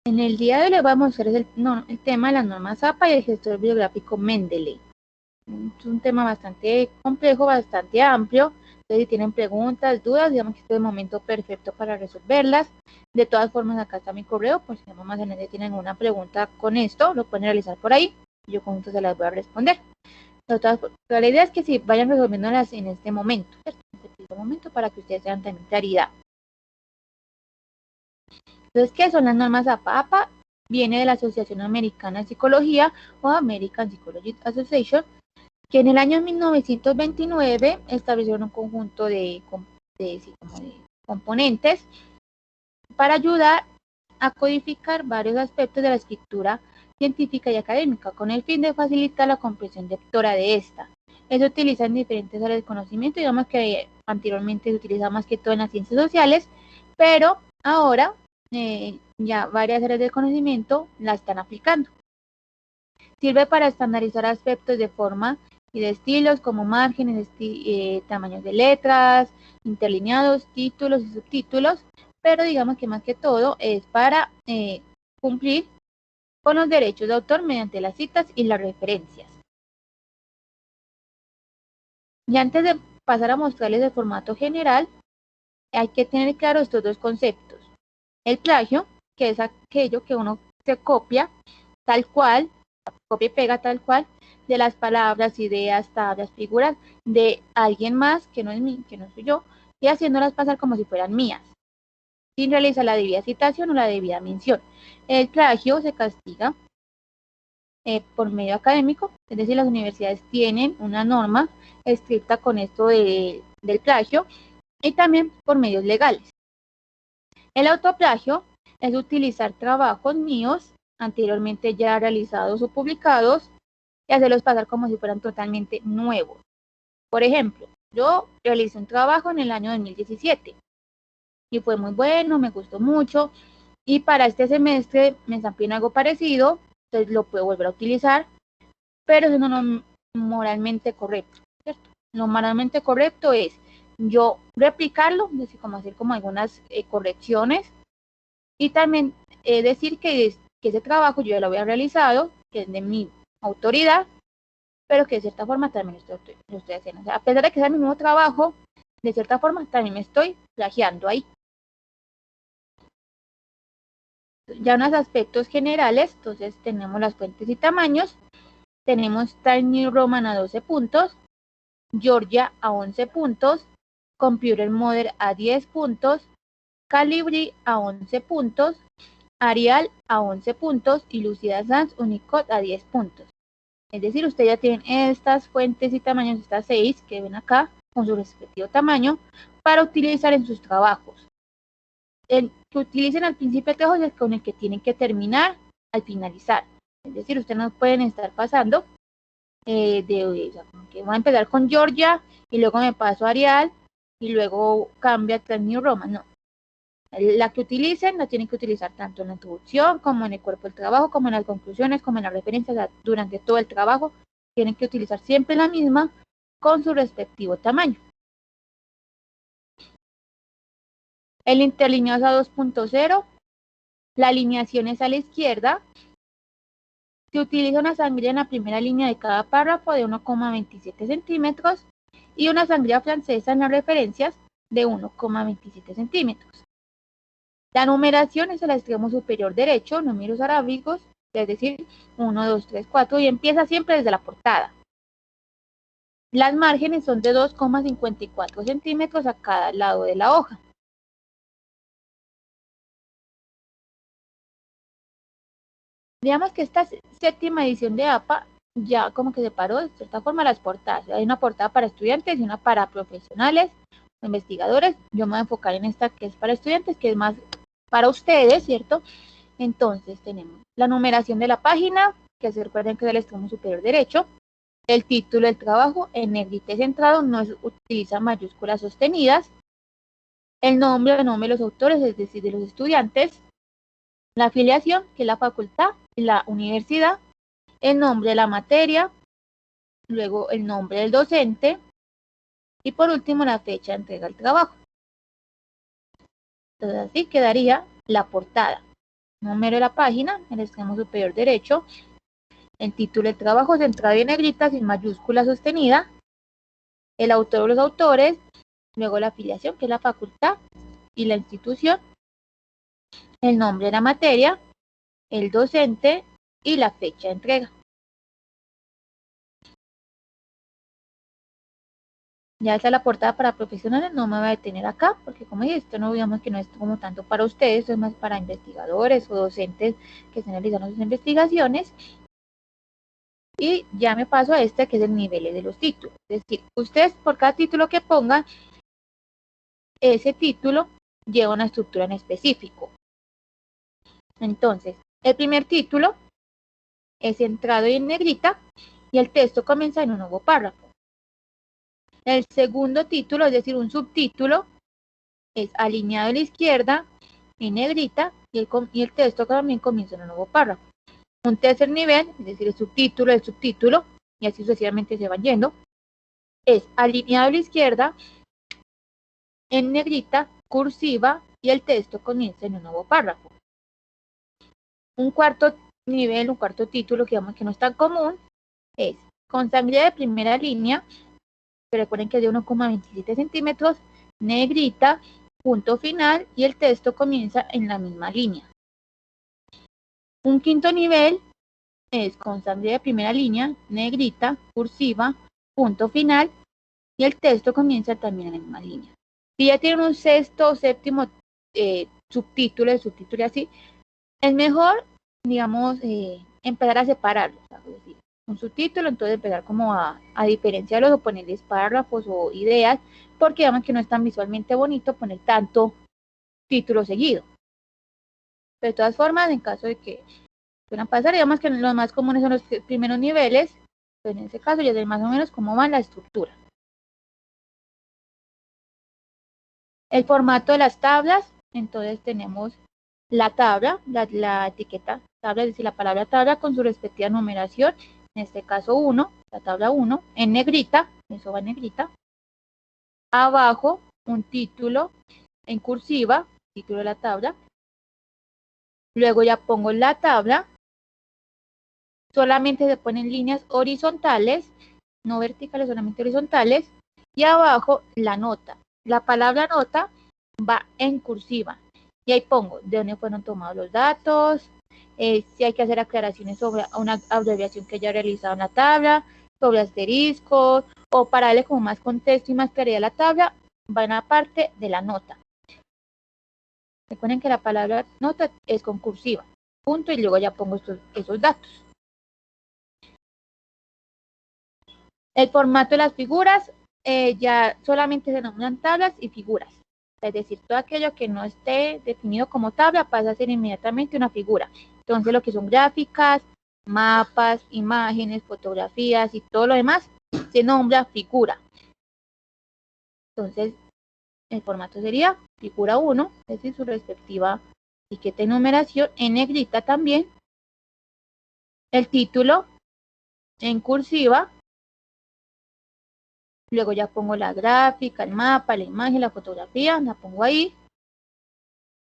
En el día de hoy les voy a mostrar el tema de las normas APA y el gestor bibliográfico Mendeley. Es un tema bastante complejo, bastante amplio. Entonces, si tienen preguntas, dudas, digamos que este es el momento perfecto para resolverlas. De todas formas, acá está mi correo, por si más adelante tienen alguna pregunta con esto, lo pueden realizar por ahí. Yo con gusto se las voy a responder. La idea es que si vayan resolviéndolas en este momento, ¿cierto? En este momento, para que ustedes tengan también claridad. Entonces, ¿qué son las normas APA? APA viene de la Asociación Americana de Psicología o American Psychology Association, que en el año 1929 establecieron un conjunto de componentes para ayudar a codificar varios aspectos de la escritura científica y académica, con el fin de facilitar la comprensión lectora de esta. Se utiliza en diferentes áreas de conocimiento, digamos que anteriormente se utilizaba más que todo en las ciencias sociales, pero ahora ya varias áreas de conocimiento la están aplicando. Sirve para estandarizar aspectos de forma y de estilos como márgenes, tamaños de letras, interlineados, títulos y subtítulos, pero digamos que más que todo es para cumplir con los derechos de autor mediante las citas y las referencias. Y antes de pasar a mostrarles el formato general, hay que tener claro estos dos conceptos. El plagio, que es aquello que uno se copia tal cual, copia y pega tal cual, de las palabras, ideas, tablas, figuras de alguien más que no es mí, que no soy yo, y haciéndolas pasar como si fueran mías, sin realizar la debida citación o la debida mención. El plagio se castiga por medio académico, es decir, las universidades tienen una norma estricta con esto del plagio, y también por medios legales. El autoplagio es utilizar trabajos míos anteriormente ya realizados o publicados y hacerlos pasar como si fueran totalmente nuevos. Por ejemplo, yo realicé un trabajo en el año 2017 y fue muy bueno, me gustó mucho, y para este semestre me estampé en algo parecido, entonces lo puedo volver a utilizar, pero eso no es moralmente correcto, ¿cierto? Lo moralmente correcto es yo replicarlo, decir, como hacer como algunas correcciones, y también decir que ese trabajo yo ya lo había realizado, que es de mi autoridad, pero que de cierta forma también lo estoy haciendo. O sea, a pesar de que sea mi mismo trabajo, de cierta forma también me estoy plagiando ahí. Ya unos aspectos generales, entonces tenemos las fuentes y tamaños, tenemos Times New Roman a 12 puntos, Georgia a 11 puntos, Computer Model a 10 puntos, Calibri a 11 puntos, Arial a 11 puntos y Lucida Sans Unicode a 10 puntos. Es decir, ustedes ya tienen estas fuentes y tamaños, estas 6 que ven acá, con su respectivo tamaño, para utilizar en sus trabajos. El que utilicen al principio de trabajo es con el que tienen que terminar al finalizar. Es decir, ustedes no pueden estar pasando como que voy a empezar con Georgia y luego me paso a Arial y luego cambia a Times New Roman. No. La que utilicen la tienen que utilizar tanto en la introducción como en el cuerpo del trabajo, como en las conclusiones, como en las referencias. O sea, durante todo el trabajo tienen que utilizar siempre la misma con su respectivo tamaño. El interlineado es a 2.0, la alineación es a la izquierda. Se utiliza una sangría en la primera línea de cada párrafo de 1,27 centímetros y una sangría francesa en las referencias de 1,27 centímetros. La numeración es el extremo superior derecho, números arábigos, es decir, 1, 2, 3, 4, y empieza siempre desde la portada. Las márgenes son de 2,54 centímetros a cada lado de la hoja. Digamos que esta séptima edición de APA ya como que separó de cierta forma las portadas. Hay una portada para estudiantes y una para profesionales, investigadores. Yo me voy a enfocar en esta que es para estudiantes, que es más para ustedes, ¿cierto? Entonces tenemos la numeración de la página, que se recuerden que es el extremo superior derecho, el título del trabajo en negrita centrado, no utiliza mayúsculas sostenidas, el nombre de los autores, es decir, de los estudiantes, la afiliación, que es la facultad y la universidad, el nombre de la materia, luego el nombre del docente y por último la fecha de entrega del trabajo. Entonces así quedaría la portada. número de la página, en el extremo superior derecho, el título del trabajo centrado en negrita sin mayúscula sostenida, el autor o los autores, luego la afiliación, que es la facultad y la institución, el nombre de la materia, el docente y la fecha de entrega. Ya está la portada para profesionales, no me voy a detener acá, porque como dije, esto no digamos que no es como tanto para ustedes, es más para investigadores o docentes que estén realizando sus investigaciones. Y ya me paso a este, que es el nivel de los títulos. Es decir, ustedes por cada título que pongan, ese título lleva una estructura en específico. Entonces, el primer título es centrado en negrita y el texto comienza en un nuevo párrafo. El segundo título, es decir, un subtítulo, es alineado a la izquierda en negrita y el texto también comienza en un nuevo párrafo. Un tercer nivel, es decir, el subtítulo, y así sucesivamente se van yendo, es alineado a la izquierda en negrita, cursiva, y el texto comienza en un nuevo párrafo. Un cuarto nivel, un cuarto título, que digamos que no es tan común, es con sangre de primera línea, que recuerden que es de 1,27 centímetros, negrita, punto final, y el texto comienza en la misma línea. Un quinto nivel es con sangre de primera línea, negrita, cursiva, punto final, y el texto comienza también en la misma línea. Si ya tienen un sexto o séptimo subtítulo y así, es mejor, digamos, empezar a separarlos, es decir, un subtítulo, entonces empezar como a diferenciarlos o ponerles párrafos o ideas, porque digamos que no es tan visualmente bonito poner tanto título seguido. Pero de todas formas, en caso de que puedan pasar, digamos que los más comunes son los primeros niveles, pues en ese caso ya sé más o menos cómo va la estructura. El formato de las tablas, entonces tenemos la tabla, la etiqueta tabla, es decir, la palabra tabla con su respectiva numeración, en este caso 1, la tabla 1, en negrita, eso va en negrita. Abajo, un título en cursiva, título de la tabla. Luego ya pongo la tabla, solamente se ponen líneas horizontales, no verticales, solamente horizontales. Y abajo, la nota. La palabra nota va en cursiva. Y ahí pongo de dónde fueron tomados los datos, si hay que hacer aclaraciones sobre una abreviación que ya he realizado en la tabla, sobre asteriscos, o para darle como más contexto y más claridad a la tabla, va en la parte de la nota. Recuerden que la palabra nota es con cursiva, punto, y luego ya pongo esos datos. El formato de las figuras, ya solamente se nombran tablas y figuras. Es decir, todo aquello que no esté definido como tabla pasa a ser inmediatamente una figura. Entonces, lo que son gráficas, mapas, imágenes, fotografías y todo lo demás se nombra figura. Entonces, el formato sería figura 1, es decir, su respectiva etiqueta y numeración en negrita también. El título en cursiva. Luego ya pongo la gráfica, el mapa, la imagen, la fotografía, la pongo ahí.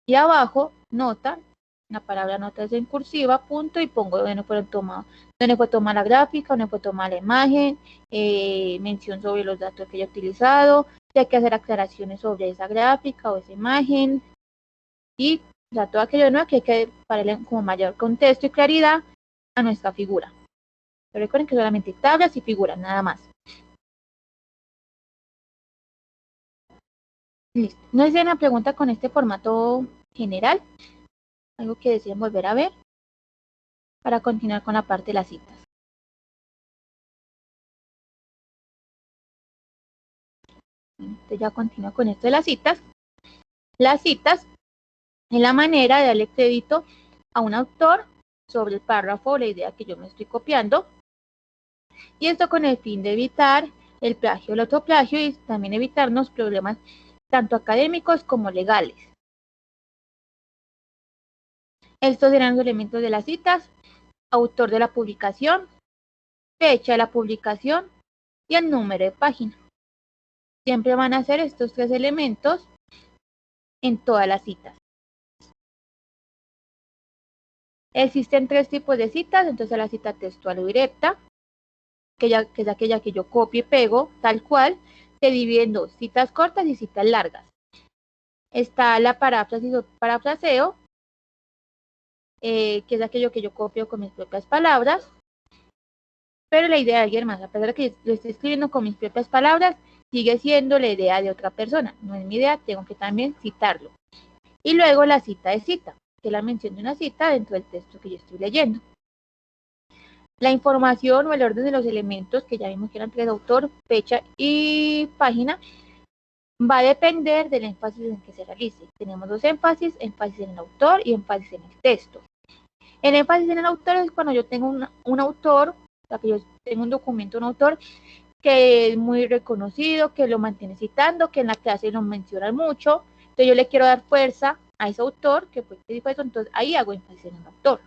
Y abajo, nota, la palabra nota es en cursiva, punto, y pongo donde fue tomar la gráfica, donde fue tomar la imagen, mención sobre los datos que yo he utilizado, si hay que hacer aclaraciones sobre esa gráfica o esa imagen, y o sea, todo aquello nuevo que hay que darle como mayor contexto y claridad a nuestra figura. Pero recuerden que solamente tablas y figuras, nada más. Listo. ¿No es una pregunta con este formato general? ¿Algo que deseen volver a ver? Para continuar con la parte de las citas. Entonces ya continúo con esto de las citas. Las citas es la manera de darle crédito a un autor sobre el párrafo o la idea que yo me estoy copiando. Y esto con el fin de evitar el plagio, el autoplagio, y también evitarnos problemas tanto académicos como legales. Estos serán los elementos de las citas: autor de la publicación, fecha de la publicación y el número de página. Siempre van a ser estos tres elementos en todas las citas. Existen 3 tipos de citas, entonces la cita textual o directa, que es aquella que yo copio y pego, tal cual, se divide en 2, citas cortas y citas largas. Está la paráfrasis o parafraseo, que es aquello que yo copio con mis propias palabras, pero la idea de alguien más, a pesar de que lo estoy escribiendo con mis propias palabras, sigue siendo la idea de otra persona, no es mi idea, tengo que también citarlo. Y luego la cita de cita, que es la mención de una cita dentro del texto que yo estoy leyendo. La información o el orden de los elementos, que ya vimos que eran 3, autor, fecha y página, va a depender del énfasis en que se realice. Tenemos 2 énfasis, énfasis en el autor y énfasis en el texto. El énfasis en el autor es cuando yo tengo un autor, o sea, que yo tengo un documento, un autor que es muy reconocido, que lo mantiene citando, que en la clase lo mencionan mucho, entonces yo le quiero dar fuerza a ese autor, que fue que dijo eso, entonces ahí hago énfasis en el autor.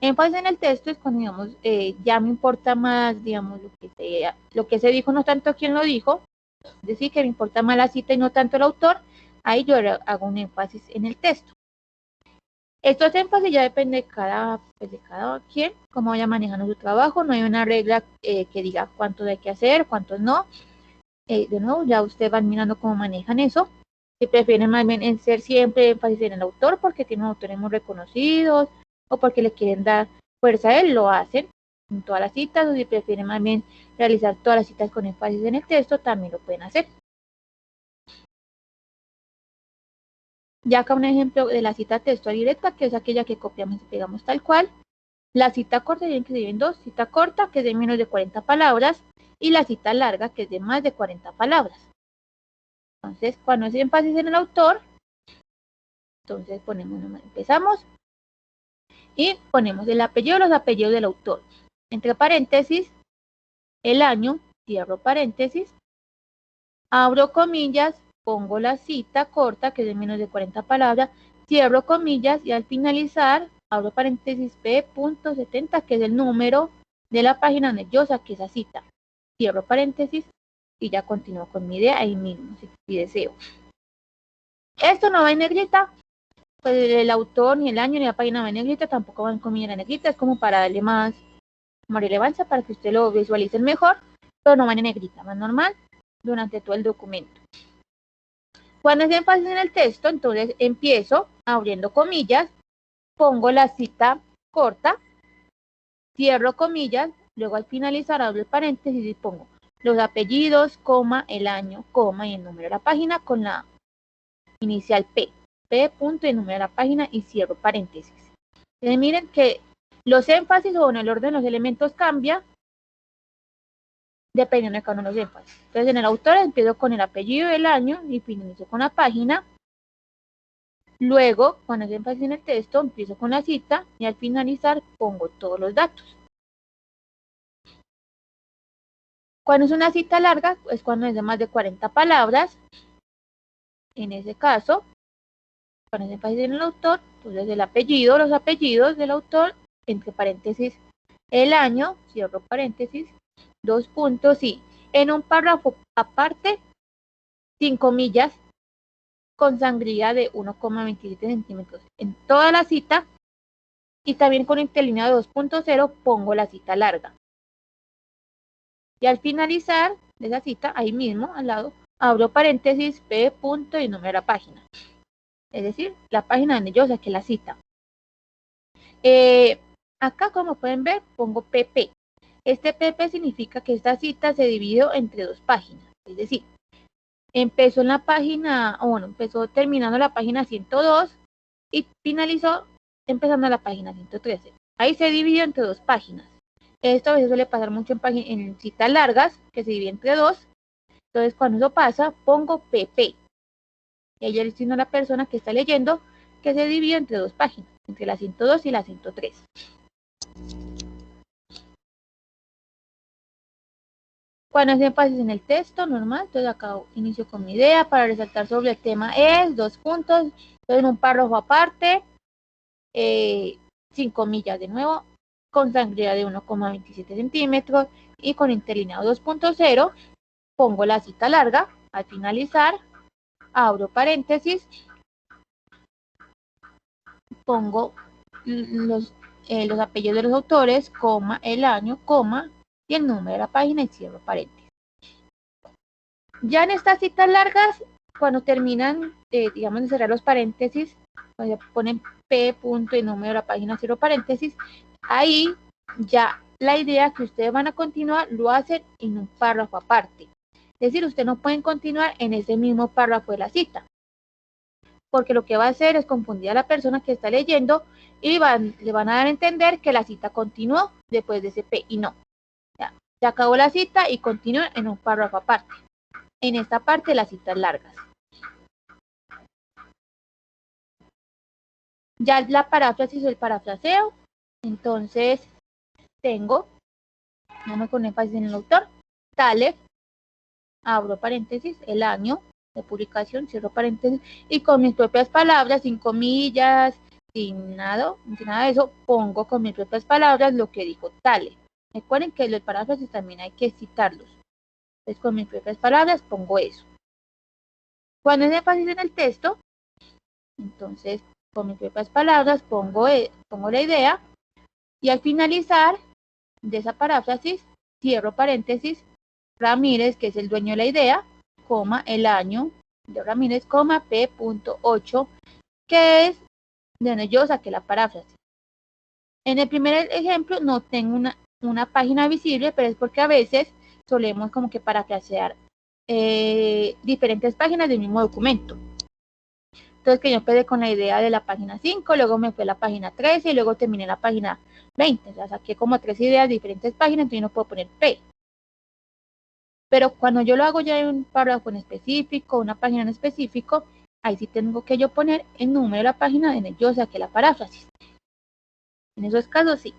Énfasis en el texto es cuando, digamos, ya me importa más, digamos, lo que se dijo, no tanto quién lo dijo, es decir, que me importa más la cita y no tanto el autor, ahí yo hago un énfasis en el texto. Estos énfasis ya depende de cada quien, cómo vaya manejando su trabajo, no hay una regla que diga cuántos hay que hacer, cuántos no. De nuevo, ya ustedes van mirando cómo manejan eso. Si prefieren más bien en ser siempre énfasis en el autor porque tienen autores muy reconocidos o porque le quieren dar fuerza a él, lo hacen en todas las citas, o si prefieren más bien realizar todas las citas con énfasis en el texto, también lo pueden hacer. Ya acá un ejemplo de la cita textual directa, que es aquella que copiamos y pegamos tal cual. La cita corta tiene que se divide en 2, cita corta, que es de menos de 40 palabras, y la cita larga, que es de más de 40 palabras. Entonces, cuando es énfasis en el autor, entonces empezamos y ponemos el apellido o los apellidos del autor. Entre paréntesis, el año, cierro paréntesis, abro comillas, pongo la cita corta, que es de menos de 40 palabras, cierro comillas y al finalizar, abro paréntesis P.70, que es el número de la página donde yo saqué esa cita. Cierro paréntesis y ya continúo con mi idea ahí mismo, si deseo. Esto no va en negrita, pues el autor, ni el año, ni la página va en negrita, tampoco va en comilla negrita, es como para darle más relevancia, para que usted lo visualicen mejor, pero no va en negrita, más normal durante todo el documento. Cuando es énfasis en el texto, entonces empiezo abriendo comillas, pongo la cita corta, cierro comillas, luego al finalizar abro el paréntesis y pongo los apellidos, coma, el año, coma y el número de la página con la inicial P. Punto y el número de la página y cierro paréntesis. Entonces miren que los énfasis o el orden de los elementos cambia dependiendo de cada uno de los énfasis. Entonces en el autor empiezo con el apellido, el año y finalizo con la página. Luego, cuando es énfasis en el texto, empiezo con la cita y al finalizar pongo todos los datos. Cuando es una cita larga, es cuando es de más de 40 palabras. En ese caso, cuando es énfasis en el autor, entonces el apellido, los apellidos del autor, entre paréntesis, el año, cierro paréntesis, 2 puntos y en un párrafo aparte, sin comillas, con sangría de 1,27 centímetros en toda la cita y también con interlineado 2.0 pongo la cita larga. Y al finalizar de esa cita, ahí mismo al lado, abro paréntesis, P. punto y número de la página. Es decir, la página donde yo saqué la cita. Acá, como pueden ver, pongo PP. Este PP significa que esta cita se dividió entre 2 páginas. Es decir, empezó en la página, empezó terminando la página 102 y finalizó empezando la página 113. Ahí se dividió entre 2 páginas. Esto a veces suele pasar mucho en citas largas, que se divide entre 2. Entonces, cuando eso pasa, pongo PP. Y ahí le estoy diciendo a la persona que está leyendo que se divide entre 2 páginas, entre la 102 y la 103. Cuando es énfasis en el texto, normal, entonces acá inicio con mi idea para resaltar sobre el tema es, 2 puntos, entonces en un párrafo aparte, 5 comillas de nuevo, con sangría de 1,27 centímetros y con interlineado 2.0, pongo la cita larga, al finalizar, abro paréntesis, pongo los apellidos de los autores, coma, el año, coma, y el número de la página y cierro paréntesis. Ya en estas citas largas, cuando terminan, digamos, de cerrar los paréntesis, cuando ponen P punto y número de la página, cierro paréntesis, ahí ya la idea que ustedes van a continuar lo hacen en un párrafo aparte. Es decir, ustedes no pueden continuar en ese mismo párrafo de la cita, porque lo que va a hacer es confundir a la persona que está leyendo y le van a dar a entender que la cita continuó después de ese P, y no. Ya, se acabó la cita y continúa en un párrafo aparte. En esta parte las citas largas. Ya la paráfrasis o el parafraseo, entonces tengo, vamos con énfasis en el autor, Taleb, abro paréntesis, el año de publicación, cierro paréntesis, y con mis propias palabras, sin comillas, sin nada de eso, pongo con mis propias palabras lo que dijo Taleb. Recuerden que los paráfrasis también hay que citarlos. Entonces con mis propias palabras pongo eso. Cuando es énfasis en el texto, entonces con mis propias palabras pongo la idea, y al finalizar de esa paráfrasis, cierro paréntesis, Ramírez, que es el dueño de la idea, coma, el año de Ramírez, coma, P.8, que es de donde yo saqué la paráfrasis. En el primer ejemplo no tengo una página visible, pero es porque a veces solemos como que parafrasear diferentes páginas del mismo documento. Entonces que yo empecé con la idea de la página 5, luego me fui a la página 13 y luego terminé la página 20. O sea, saqué como 3 ideas de diferentes páginas, entonces no puedo poner P. Pero cuando yo lo hago ya en un párrafo en específico, una página en específico, ahí sí tengo que yo poner el número de la página en el yo saqué la paráfrasis. En esos casos sí.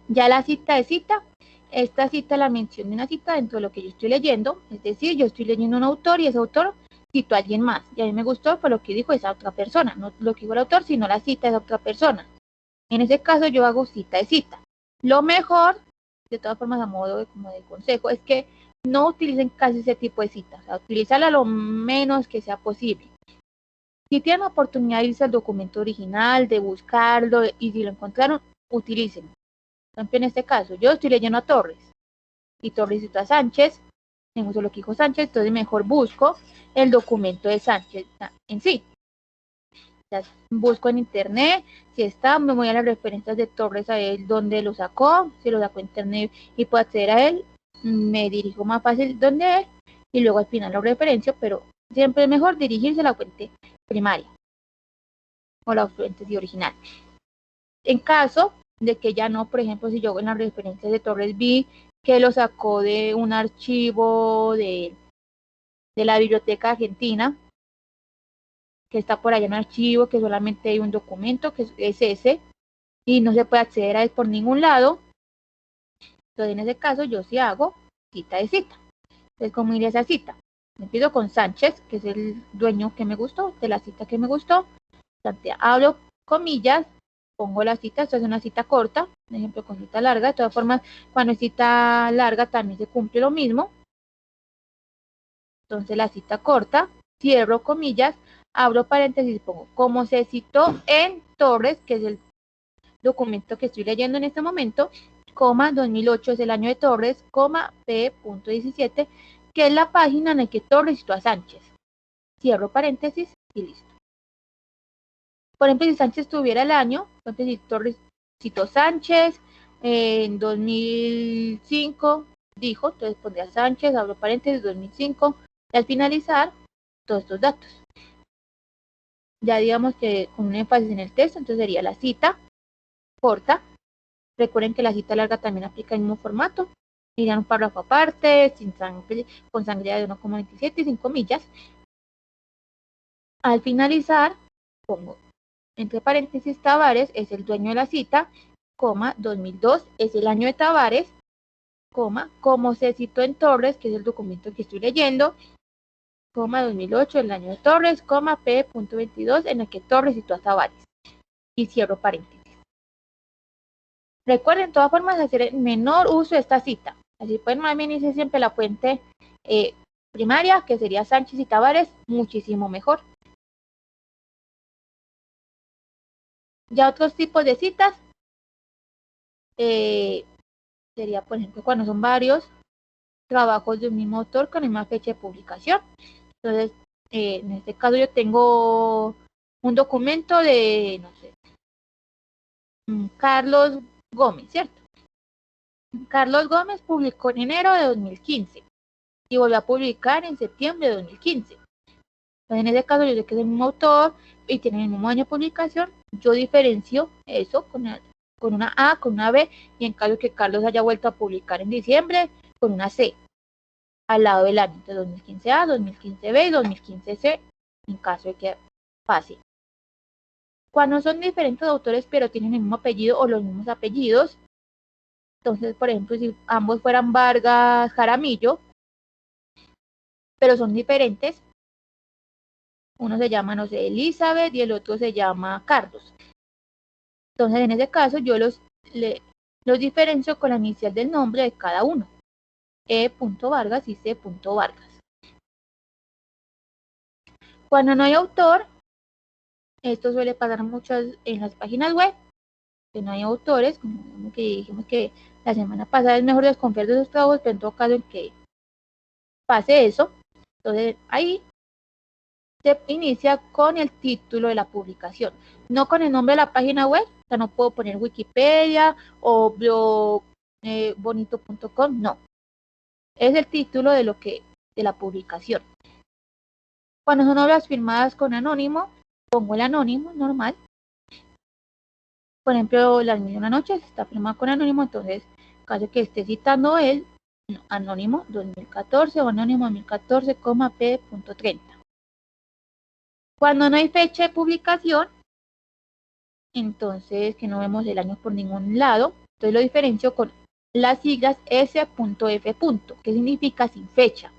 Ya la cita de cita, esta cita la mención de una cita dentro de lo que yo estoy leyendo, es decir, yo estoy leyendo un autor y ese autor citó a alguien más, y a mí me gustó fue lo que dijo esa otra persona, no lo que dijo el autor, sino la cita de esa otra persona. En ese caso yo hago cita de cita. Lo mejor, de todas formas a modo como de consejo, es que no utilicen casi ese tipo de citas, o sea, utilízala lo menos que sea posible. Si tienen la oportunidad de irse al documento original, de buscarlo, y si lo encontraron, utilicen. Por ejemplo, en este caso, yo estoy leyendo a Torres, y Torres citó a Sánchez, tengo solo que dijo Sánchez, entonces mejor busco el documento de Sánchez en sí. Ya busco en internet, si está, me voy a las referencias de Torres a ver dónde lo sacó, si lo sacó en internet y puedo acceder a él, me dirijo más fácil donde él, y luego al final lo referencio, pero siempre es mejor dirigirse a la fuente primaria o la fuente original. En caso de que ya no, por ejemplo, si yo en las referencias de Torres vi que lo sacó de un archivo de la Biblioteca Argentina, que está por allá en archivo, que solamente hay un documento, que es ese, y no se puede acceder a él por ningún lado, entonces en ese caso yo sí hago cita de cita. Entonces, ¿cómo iría esa cita? Empiezo con Sánchez, que es el dueño que me gustó, de la cita que me gustó, abro comillas, pongo la cita, esto es una cita corta, por ejemplo con cita larga, de todas formas, cuando es cita larga también se cumple lo mismo. Entonces la cita corta, cierro comillas, abro paréntesis y pongo como se citó en Torres, que es el documento que estoy leyendo en este momento, coma, 2008 es el año de Torres, coma, P.17, que es la página en la que Torres citó a Sánchez. Cierro paréntesis y listo. Por ejemplo, si Sánchez tuviera el año, por ejemplo, si Torres citó Sánchez en 2005, dijo, entonces pondría Sánchez, abro paréntesis, 2005, y al finalizar, todos estos datos. Ya digamos que con un énfasis en el texto, entonces sería la cita corta. Recuerden que la cita larga también aplica el mismo formato. Irían un párrafo aparte, con sangría de 1,27 y sin comillas. Al finalizar, pongo entre paréntesis Tavares es el dueño de la cita, coma, 2002 es el año de Tavares, coma, como se citó en Torres, que es el documento que estoy leyendo, coma, 2008 el año de Torres, coma, P.22 en el que Torres citó a Tavares. Y cierro paréntesis. Recuerden, de todas formas, hacer el menor uso de esta cita. Así pueden más bien irse siempre la fuente primaria, que sería Sánchez y Tavares, muchísimo mejor. Ya otros tipos de citas sería, por ejemplo, cuando son varios trabajos de un mismo autor con la misma fecha de publicación. Entonces, en este caso yo tengo un documento de, no sé, Carlos Gómez, ¿cierto? Carlos Gómez publicó en enero de 2015 y volvió a publicar en septiembre de 2015. Entonces, en ese caso yo sé que es el mismo autor y tiene el mismo año de publicación. Yo diferencio eso con una A, con una B, y en caso que Carlos haya vuelto a publicar en diciembre, con una C al lado del año, de 2015A, 2015B y 2015C, en caso de que pase. Cuando son diferentes autores pero tienen el mismo apellido o los mismos apellidos, entonces, por ejemplo, si ambos fueran Vargas Jaramillo, pero son diferentes, uno se llama, no sé, Elizabeth y el otro se llama Carlos. Entonces, en ese caso, yo los diferencio con la inicial del nombre de cada uno, E.Vargas y C.Vargas. Cuando no hay autor, esto suele pasar muchas en las páginas web, que no hay autores, como que dijimos que la semana pasada es mejor desconfiar de esos trabajos, pero en todo caso en que pase eso, entonces ahí se inicia con el título de la publicación, no con el nombre de la página web. O sea, no puedo poner Wikipedia o blog bonito.com, no. Es el título de la publicación. Cuando son obras firmadas con anónimo, pongo el anónimo normal. Por ejemplo, Las Mil y Una Noches está firmado con anónimo, entonces, caso que esté citando él, anónimo 2014 o anónimo 2014, P.30. Cuando no hay fecha de publicación, entonces que no vemos el año por ningún lado, entonces lo diferencio con las siglas S.F. que significa sin fecha.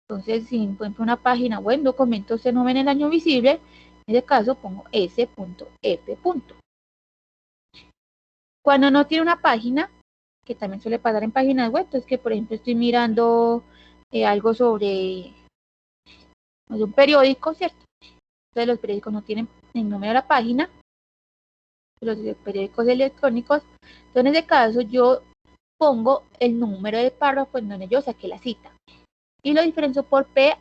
Entonces, si encuentro una página web, documento se no ven el año visible, en ese caso pongo S.F. Cuando no tiene una página, que también suele pasar en páginas web, entonces que por ejemplo estoy mirando algo sobre un periódico, ¿cierto? Entonces los periódicos no tienen el número de la página, los periódicos electrónicos. Entonces en ese caso yo pongo el número de párrafo en donde yo saqué la cita y lo diferencio por PARR.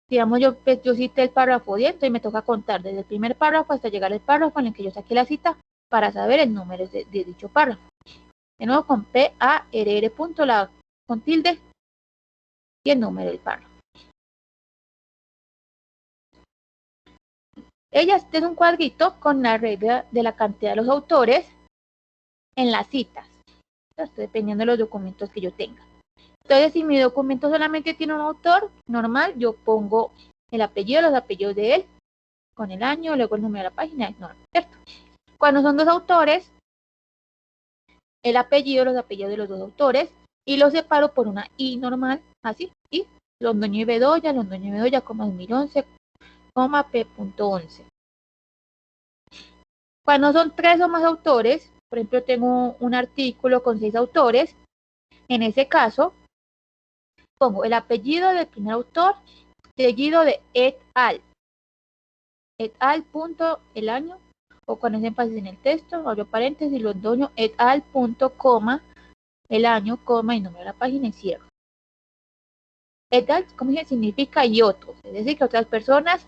Digamos, yo cité el párrafo 10, entonces me toca contar desde el primer párrafo hasta llegar al párrafo en el que yo saqué la cita para saber el número de dicho párrafo. De nuevo con PARR, con tilde y el número del párrafo. Ella tiene un cuadrito con la regla de la cantidad de los autores en las citas. Estoy dependiendo de los documentos que yo tenga. Entonces, si mi documento solamente tiene un autor normal, yo pongo el apellido, los apellidos de él, con el año, luego el número de la página, es normal, ¿cierto? Cuando son dos autores, el apellido, los apellidos de los dos autores, y los separo por una I normal, así, y Londoño y Bedoya, 2011, P.11. Cuando son tres o más autores, por ejemplo, tengo un artículo con 6 autores, en ese caso, pongo el apellido del primer autor, seguido de et al. Et al, punto, el año, o con ese énfasis en el texto, abro paréntesis, Londoño, et al, punto, coma, el año, coma, y número de la página, y cierro. Et al, como dije, significa y otros, es decir, que otras personas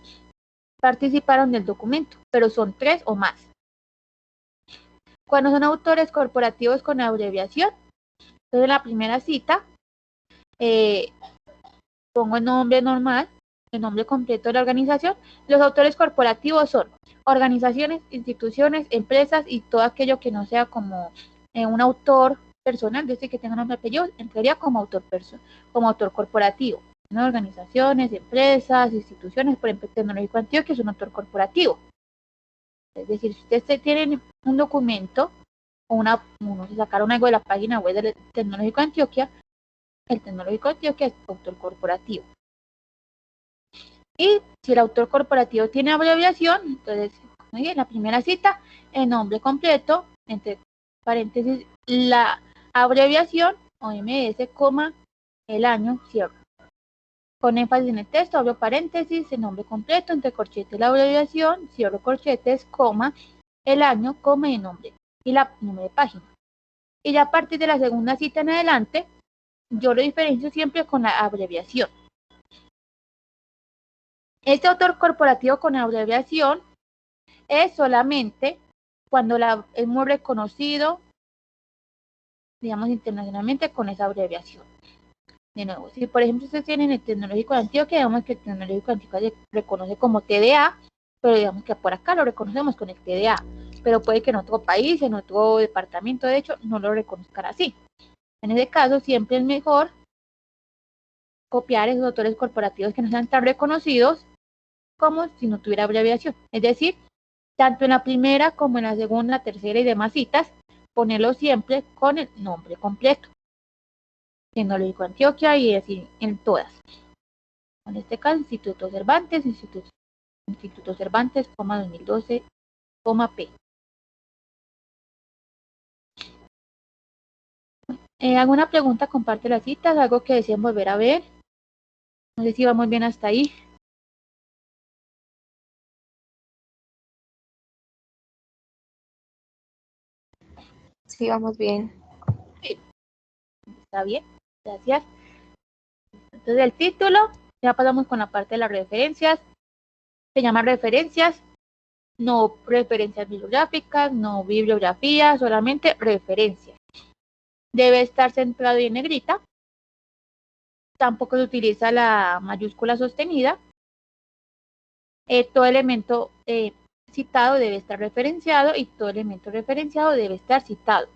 participaron del documento, pero son 3 o más. Cuando son autores corporativos con abreviación, entonces en la primera cita, pongo el nombre normal, el nombre completo de la organización. Los autores corporativos son organizaciones, instituciones, empresas y todo aquello que no sea como un autor personal, desde que tenga nombre y apellido, entraría como autor corporativo. ¿No? Organizaciones, empresas, instituciones, por ejemplo, Tecnológico Antioquia es un autor corporativo. Es decir, si ustedes tienen un documento o se sacaron algo de la página web del Tecnológico Antioquia, el Tecnológico Antioquia es autor corporativo. Y si el autor corporativo tiene abreviación, entonces, como dije, en la primera cita, el nombre completo, entre paréntesis, la abreviación, OMS, el año, cierro. con énfasis en el texto, abro paréntesis, el nombre completo, entre corchetes la abreviación, cierro corchetes, coma, el año, coma y el nombre, y la número de página. Y ya a partir de la segunda cita en adelante, yo lo diferencio siempre con la abreviación. Este autor corporativo con abreviación es solamente cuando es muy reconocido, digamos, internacionalmente con esa abreviación. De nuevo, si por ejemplo ustedes tienen el Tecnológico de Antioquia, digamos que el Tecnológico de Antioquia se reconoce como TDA, pero digamos que por acá lo reconocemos con el TDA, pero puede que en otro país, en otro departamento, de hecho, no lo reconozcan así. En ese caso, siempre es mejor copiar esos autores corporativos que no sean tan reconocidos como si no tuviera abreviación. Es decir, tanto en la primera como en la segunda, tercera y demás citas, ponerlo siempre con el nombre completo. Tecnológico de Antioquia y así en todas. En este caso, Instituto Cervantes, Instituto Cervantes, 2012, P. ¿Alguna pregunta? Comparte las citas, algo que deseen volver a ver. No sé si vamos bien hasta ahí. Sí, vamos bien. Sí. Está bien, gracias. Entonces el título, ya pasamos con la parte de las referencias. Se llama referencias, no referencias bibliográficas, no bibliografía, solamente referencias. Debe estar centrado y en negrita. Tampoco se utiliza la mayúscula sostenida. Todo elemento citado debe estar referenciado y todo elemento referenciado debe estar citado.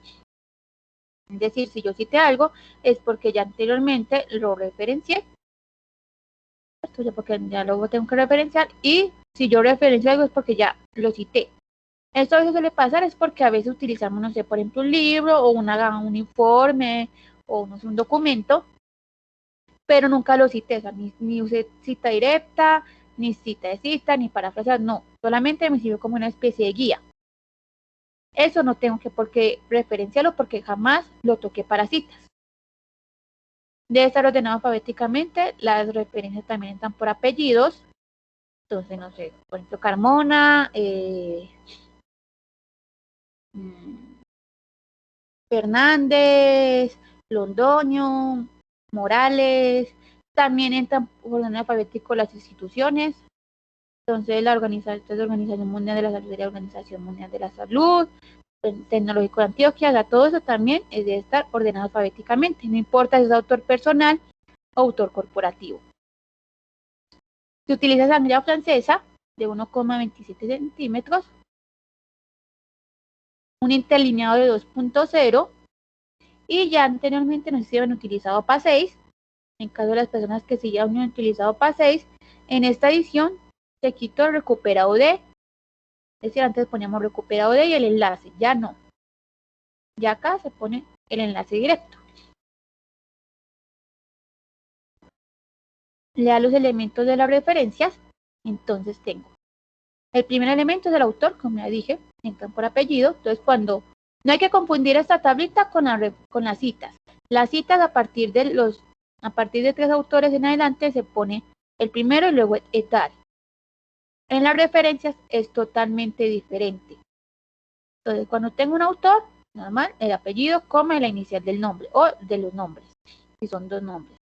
Es decir, si yo cité algo es porque ya anteriormente lo referencié, porque ya luego tengo que referenciar, y si yo referencio algo es porque ya lo cité. Esto a veces suele pasar es porque a veces utilizamos, no sé, por ejemplo, un libro o un informe o no sé, un documento, pero nunca lo cité, o sea, ni usé cita directa, ni cita de cita, ni parafrasear, no, solamente me sirve como una especie de guía. Eso no tengo que por qué referenciarlo porque jamás lo toqué para citas. Debe estar ordenado alfabéticamente, las referencias también están por apellidos, entonces, no sé, por ejemplo, Carmona, Fernández, Londoño, Morales, también entran por orden alfabético las instituciones. Entonces, la Organización Mundial de la Salud y la Organización Mundial de la Salud, el Tecnológico de Antioquia, todo eso también debe estar ordenado alfabéticamente, no importa si es autor personal o autor corporativo. Se utiliza sangría francesa de 1,27 centímetros, un interlineado de 2.0 y ya anteriormente no se habían utilizado PA6. En caso de las personas que sí ya han utilizado PA6, en esta edición se quitó el recuperado de, es decir, antes poníamos recuperado de y el enlace, ya no. Ya acá se pone el enlace directo. Lea los elementos de las referencias, entonces tengo. El primer elemento es el autor, como ya dije, entran por apellido, entonces cuando, no hay que confundir esta tablita con las citas. Las citas a partir de 3 autores en adelante se pone el primero y luego et al. En las referencias es totalmente diferente. Entonces, cuando tengo un autor, normal, el apellido, coma y la inicial del nombre o de los nombres, si son 2 nombres.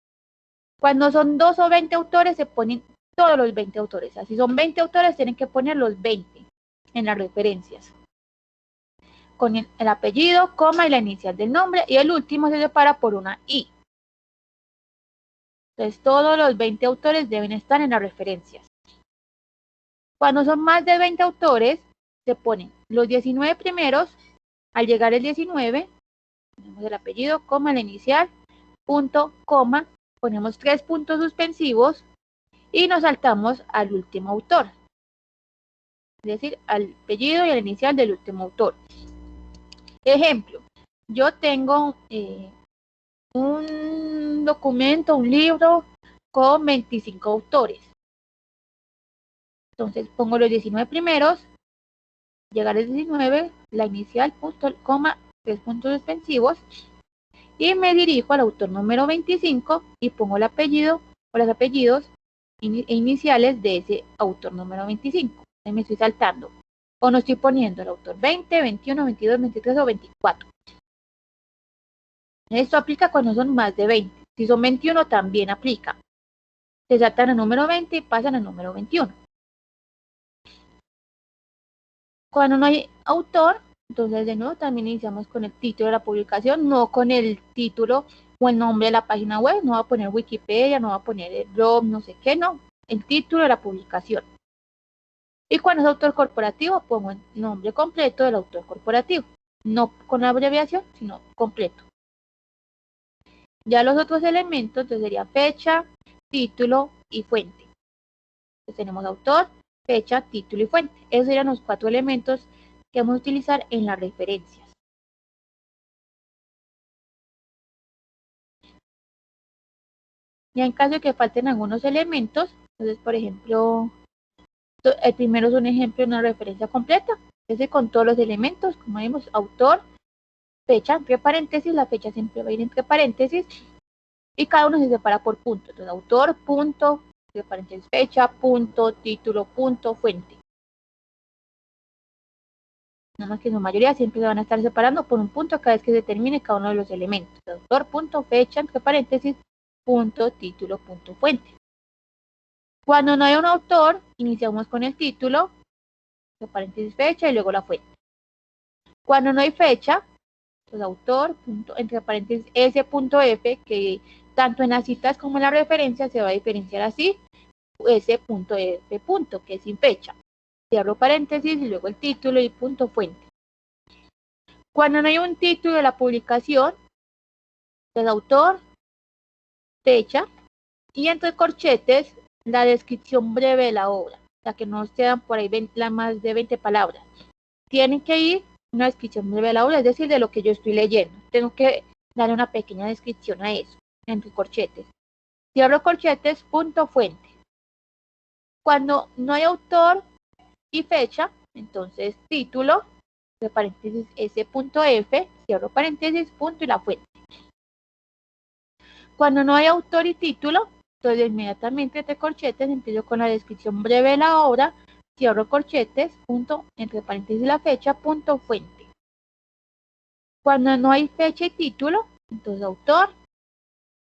Cuando son 2 o 20 autores, se ponen todos los 20 autores. O sea, si son 20 autores, tienen que poner los 20 en las referencias. Con el apellido, coma y la inicial del nombre, y el último se separa por una I. Entonces, todos los 20 autores deben estar en las referencias. Cuando son más de 20 autores, se ponen los 19 primeros, al llegar el 19, ponemos el apellido, coma, la inicial, punto, coma, ponemos 3 puntos suspensivos y nos saltamos al último autor. Es decir, al apellido y al inicial del último autor. Ejemplo, yo tengo un documento, un libro con 25 autores. Entonces pongo los 19 primeros, llegar al 19, la inicial, punto, coma, 3 puntos suspensivos, y me dirijo al autor número 25 y pongo el apellido, o los apellidos e iniciales de ese autor número 25. Me estoy saltando. O no estoy poniendo el autor 20, 21, 22, 23 o 24. Esto aplica cuando son más de 20. Si son 21 también aplica. Se saltan al número 20 y pasan al número 21. Cuando no hay autor, entonces de nuevo también iniciamos con el título de la publicación, no con el título o el nombre de la página web. No va a poner Wikipedia, no va a poner el blog, no sé qué, no. El título de la publicación. Y cuando es autor corporativo, pongo el nombre completo del autor corporativo. No con la abreviación, sino completo. Ya los otros elementos, entonces sería fecha, título y fuente. Entonces tenemos autor, fecha, título y fuente. Esos serían los 4 elementos que vamos a utilizar en las referencias. Ya en caso de que falten algunos elementos, entonces por ejemplo, el primero es un ejemplo de una referencia completa. Ese con todos los elementos, como vimos, autor, fecha, entre paréntesis, la fecha siempre va a ir entre paréntesis, y cada uno se separa por punto. Entonces, autor, punto, entre paréntesis, fecha, punto, título, punto, fuente. Nada más que en su mayoría siempre se van a estar separando por un punto cada vez que se termine cada uno de los elementos. Autor, punto, fecha, entre paréntesis, punto, título, punto, fuente. Cuando no hay un autor, iniciamos con el título, entre paréntesis, fecha y luego la fuente. Cuando no hay fecha, pues autor, punto, entre paréntesis, s.f, que tanto en las citas como en la referencia se va a diferenciar así, s.f, que es sin fecha. Cierro paréntesis y luego el título y punto fuente. Cuando no hay un título de la publicación, el autor, fecha, y entre corchetes, la descripción breve de la obra, o sea que no sean por ahí más de 20 palabras. Tienen que ir una descripción breve de la obra, es decir, de lo que yo estoy leyendo. Tengo que darle una pequeña descripción a eso, entre corchetes. Cierro corchetes, punto fuente. Cuando no hay autor y fecha, entonces título, de paréntesis s.f, cierro paréntesis, punto y la fuente. Cuando no hay autor y título, entonces inmediatamente entre corchetes empiezo con la descripción breve de la obra, cierro corchetes, punto, entre paréntesis la fecha, punto fuente. Cuando no hay fecha y título, entonces autor,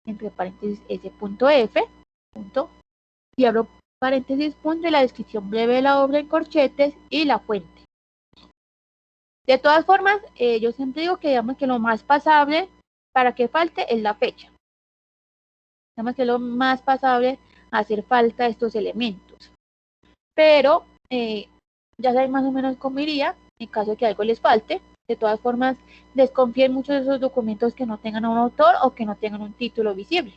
entre paréntesis s.f, punto, cierro paréntesis, punto y la descripción breve de la obra en corchetes y la fuente. De todas formas, yo siempre digo que digamos que lo más pasable para que falte es la fecha. Digamos que lo más pasable hacer falta estos elementos. Pero ya saben más o menos cómo iría en caso de que algo les falte. De todas formas, desconfíen mucho de esos documentos que no tengan un autor o que no tengan un título visible.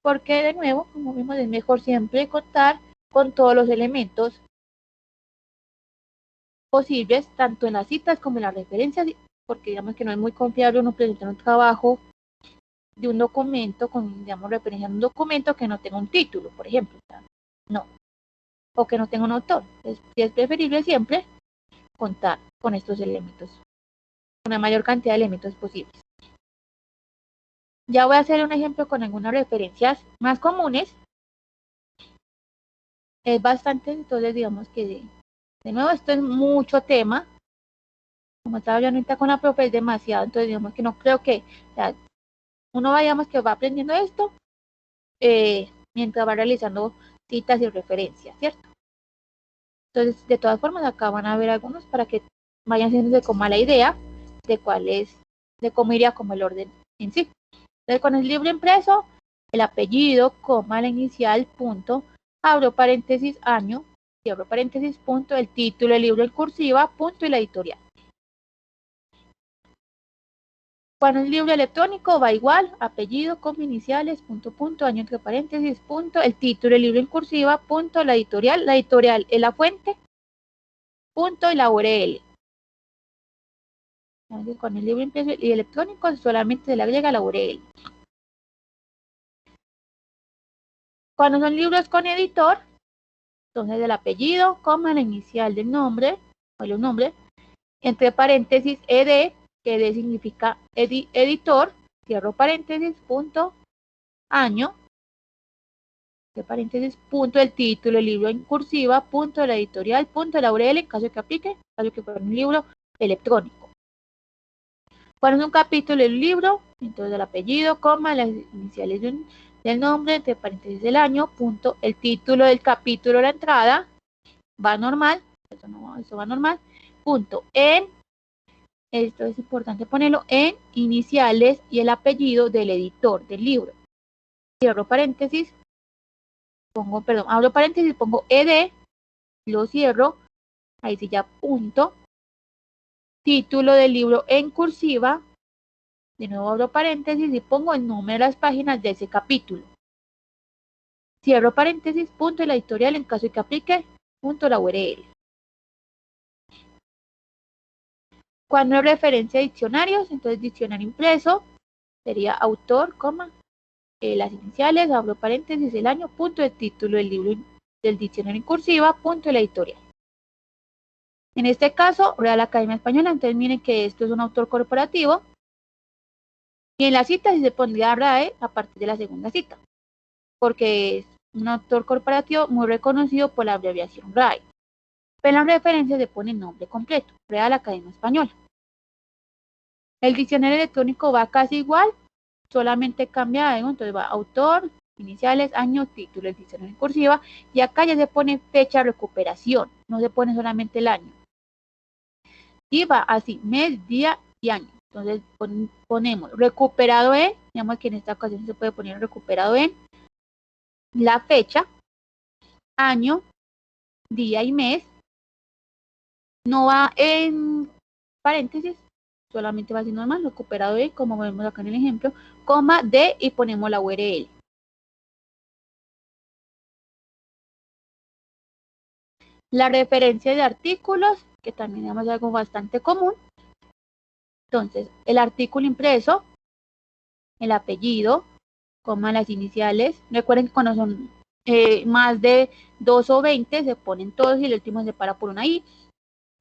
Porque de nuevo, como vimos, es mejor siempre contar con todos los elementos posibles, tanto en las citas como en las referencias, porque digamos que no es muy confiable uno presentar un trabajo de un documento, digamos, referenciando un documento que no tenga un título, por ejemplo. No. O que no tenga un autor. Es preferible siempre contar con estos elementos, una mayor cantidad de elementos posibles. Ya voy a hacer un ejemplo con algunas referencias más comunes. Es bastante, entonces digamos que de nuevo esto es mucho tema. Como estaba hablando ahorita con la profe, es demasiado, entonces digamos que no creo que uno vayamos que va aprendiendo esto mientras va realizando citas y referencias, ¿cierto? Entonces, de todas formas, acá van a ver algunos para que vayan haciéndose como la idea de cuál es, de cómo iría como el orden en sí. Entonces, con el libro impreso, el apellido, coma, la inicial, punto, abro paréntesis, año, cierro paréntesis, punto, el título del libro en cursiva, punto y la editorial. Cuando el libro electrónico va igual, apellido, coma, iniciales, punto, punto, año entre paréntesis, punto, el título del libro en cursiva, punto, la editorial es la fuente, punto y la URL. Entonces, con el libro impreso y electrónico solamente se le agrega la URL. Cuando son libros con editor, entonces el apellido, coma, la inicial del nombre, o el nombre, entre paréntesis, ed, que ed significa editor, cierro paréntesis, punto, año, entre paréntesis, punto el título, el libro en cursiva, punto la editorial, punto la URL, en caso de que aplique, en caso de que fuera un libro electrónico. Cuando es un capítulo del libro, entonces el apellido, coma, las iniciales del nombre, entre paréntesis del año, punto, el título del capítulo, la entrada, va normal, eso va normal, punto, esto es importante ponerlo, en iniciales y el apellido del editor del libro. Cierro paréntesis, abro paréntesis, pongo ed, lo cierro, ahí sí ya punto, título del libro en cursiva, de nuevo abro paréntesis y pongo el número de las páginas de ese capítulo. Cierro paréntesis, punto la editorial en caso de que aplique, punto la URL. Cuando hay referencia a diccionarios, entonces diccionario impreso, sería autor, coma, las iniciales, abro paréntesis, el año, punto el título del libro del diccionario en cursiva, punto la editorial. En este caso, Real Academia Española, entonces miren que esto es un autor corporativo, y en la cita sí se pondría RAE a partir de la segunda cita, porque es un autor corporativo muy reconocido por la abreviación RAE. Pero en la referencia se pone el nombre completo, Real Academia Española. El diccionario electrónico va casi igual, solamente cambia algo, entonces va autor, iniciales, año, título, el diccionario en cursiva, y acá ya se pone fecha de recuperación, no se pone solamente el año. Y va así, mes, día y año. Entonces ponemos recuperado en, digamos que en esta ocasión se puede poner recuperado en la fecha, año, día y mes, no va en paréntesis, solamente va así normal, recuperado en, como vemos acá en el ejemplo, coma, de y ponemos la URL. La referencia de artículos, que también es algo bastante común. Entonces, el artículo impreso, el apellido, coma las iniciales. Recuerden que cuando son más de 2 o 20 se ponen todos y el último se para por una I.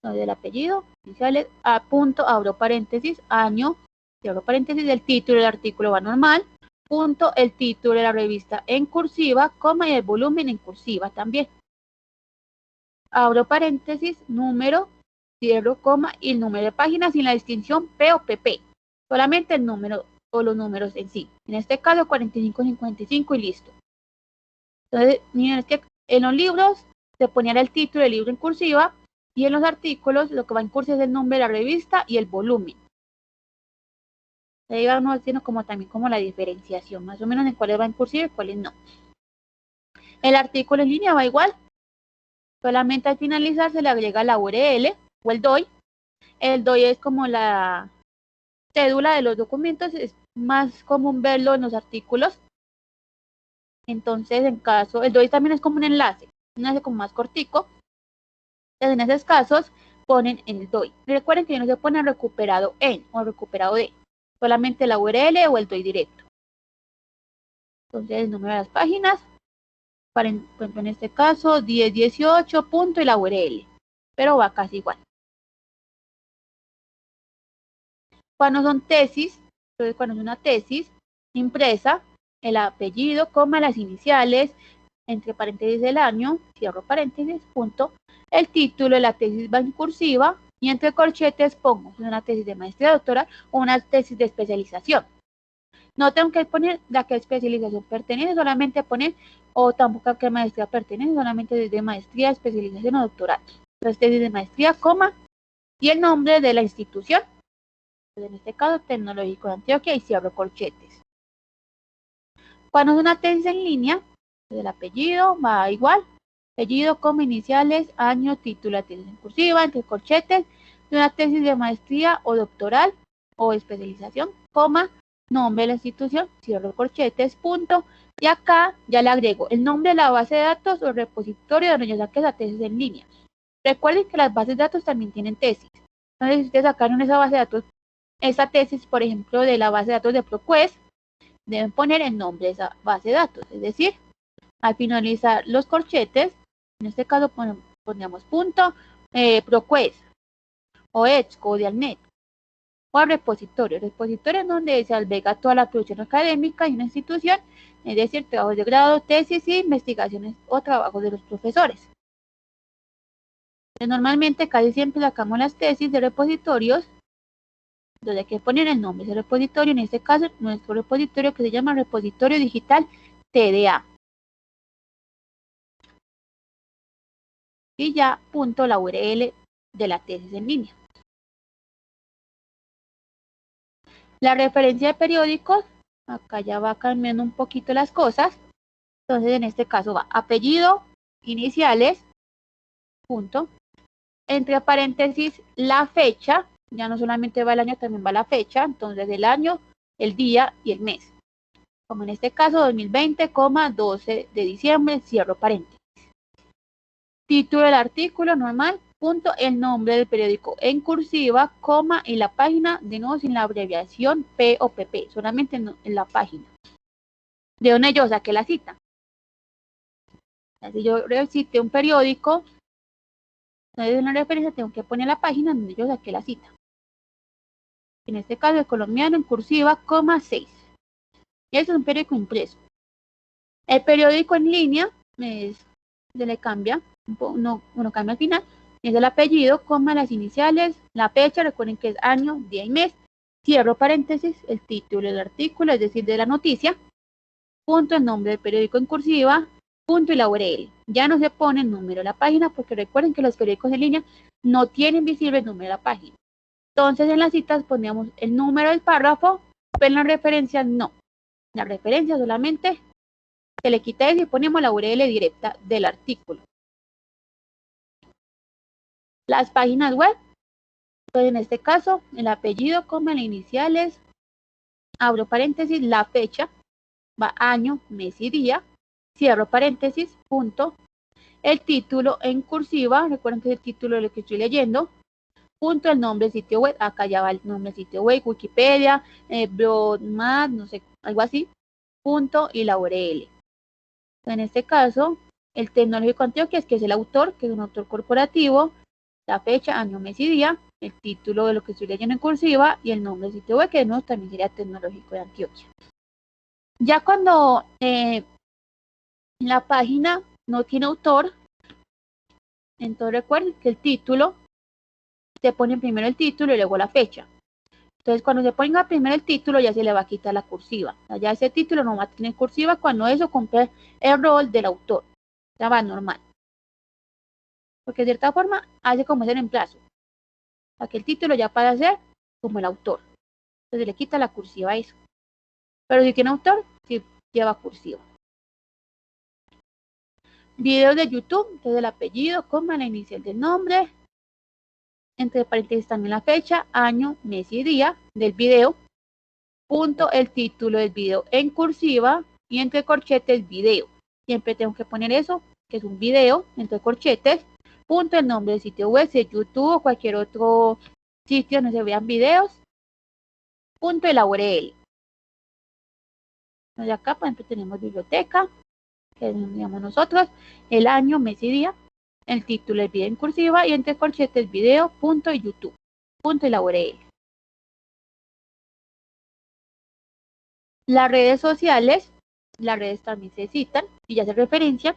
Entonces el apellido, iniciales, a punto, abro paréntesis, año, cierro paréntesis, el título del artículo va normal, punto, el título de la revista en cursiva, coma y el volumen en cursiva también. Abro paréntesis, número, cierro, coma y el número de páginas sin la distinción P o PP. Solamente el número o los números en sí. En este caso 4555 y listo. Entonces, miren, es que en los libros se ponía el título del libro en cursiva y en los artículos lo que va en cursiva es el nombre de la revista y el volumen. Ahí vamos haciendo como también como la diferenciación, más o menos en cuáles va en cursiva y cuáles no. El artículo en línea va igual. Solamente al finalizar se le agrega la URL o el DOI. El DOI es como la cédula de los documentos, es más común verlo en los artículos. Entonces, en caso, el DOI también es como un enlace como más cortico. Entonces, en esos casos, ponen el DOI. Recuerden que no se pone recuperado en o recuperado de, solamente la URL o el DOI directo. Entonces, el número de las páginas, por ejemplo, en este caso, 1018, punto y la URL, pero va casi igual. Cuando son tesis, entonces cuando es una tesis impresa, el apellido, coma, las iniciales, entre paréntesis el año, cierro paréntesis, punto, el título de la tesis va en cursiva y entre corchetes pongo una tesis de maestría doctoral o una tesis de especialización. No tengo que poner la que especialización pertenece, solamente poner, o tampoco a qué maestría pertenece, solamente desde maestría, especialización o doctoral. Entonces tesis de maestría, coma, y el nombre de la institución. En este caso, Tecnológico de Antioquia y cierro corchetes. Cuando es una tesis en línea, el apellido va igual, apellido, coma, iniciales, año, título, la tesis en cursiva, entre corchetes, de una tesis de maestría o doctoral o especialización, coma, nombre de la institución, cierro corchetes, punto, y acá ya le agrego el nombre de la base de datos o el repositorio donde yo saqué esa tesis en línea. Recuerden que las bases de datos también tienen tesis. Entonces, si ustedes sacaron esa base de datos, esa tesis, por ejemplo, de la base de datos de ProQuest, deben poner el nombre de esa base de datos. Es decir, al finalizar los corchetes, en este caso pondríamos punto, ProQuest, o EBSCO, o Dialnet, o al repositorio. El repositorio es donde se alberga toda la producción académica de una institución es decir, trabajos de grado, tesis y investigaciones o trabajos de los profesores. Normalmente casi siempre sacamos las tesis de repositorios, donde hay que poner el nombre de ese repositorio, en este caso nuestro repositorio que se llama repositorio digital TDA. Y ya punto la URL de la tesis en línea. La referencia de periódicos, acá ya va cambiando un poquito las cosas. Entonces en este caso va apellido, iniciales, punto, entre paréntesis la fecha, ya no solamente va el año, también va la fecha, entonces el año, el día y el mes. Como en este caso 2020, 12 de diciembre, cierro paréntesis. Título del artículo normal, punto, el nombre del periódico en cursiva, coma, y la página, de nuevo sin la abreviación P o PP, solamente en la página. ¿De dónde yo saqué la cita? Si yo cité un periódico, entonces en la referencia tengo que poner la página donde yo saqué la cita. En este caso el colombiano en cursiva, coma 6. Este es un periódico impreso. El periódico en línea, se le cambia, uno cambia al final, es el apellido, coma, las iniciales, la fecha, recuerden que es año, día y mes, cierro paréntesis, el título del artículo, es decir, de la noticia, punto, el nombre del periódico en cursiva, punto y la URL. Ya no se pone el número de la página porque recuerden que los periódicos en línea no tienen visible el número de la página. Entonces en las citas poníamos el número del párrafo, pero en las referencias no. La referencia solamente se le quita eso y ponemos la URL directa del artículo. Las páginas web, pues en este caso el apellido, coma, las iniciales, abro paréntesis, la fecha, va año, mes y día, cierro paréntesis, punto, el título en cursiva, recuerden que es el título de lo que estoy leyendo, punto, el nombre del sitio web, acá ya va el nombre del sitio web, Wikipedia, Blogmat, no sé, algo así, punto y la URL. En este caso, el Tecnológico Antioquia, que es el autor, que es un autor corporativo, la fecha, año, mes y día, el título de lo que estoy leyendo en cursiva y el nombre del sitio web, que no también sería Tecnológico de Antioquia. Ya cuando la página no tiene autor, entonces recuerden que el título, se pone primero el título y luego la fecha. Entonces cuando se ponga primero el título ya se le va a quitar la cursiva. O sea, ya ese título no va a tener cursiva cuando eso cumple el rol del autor. Ya va normal. Porque de cierta forma hace como ese reemplazo. Para que el título ya pasa a ser como el autor. Entonces le quita la cursiva a eso. Pero si tiene autor, sí lleva cursiva. Videos de YouTube, entonces el apellido, coma, la inicial del nombre, entre paréntesis también la fecha, año, mes y día del video, punto, el título del video en cursiva y entre corchetes video. Siempre tengo que poner eso, que es un video, entre corchetes, punto, el nombre del sitio web, si es YouTube o cualquier otro sitio donde se vean videos, punto y la URL. Entonces acá, por ejemplo, tenemos biblioteca, que digamos nosotros, el año, mes y día, el título del video en cursiva y entre corchetes video, punto y YouTube, punto y la URL. Las redes sociales, las redes también se citan y ya se referencia.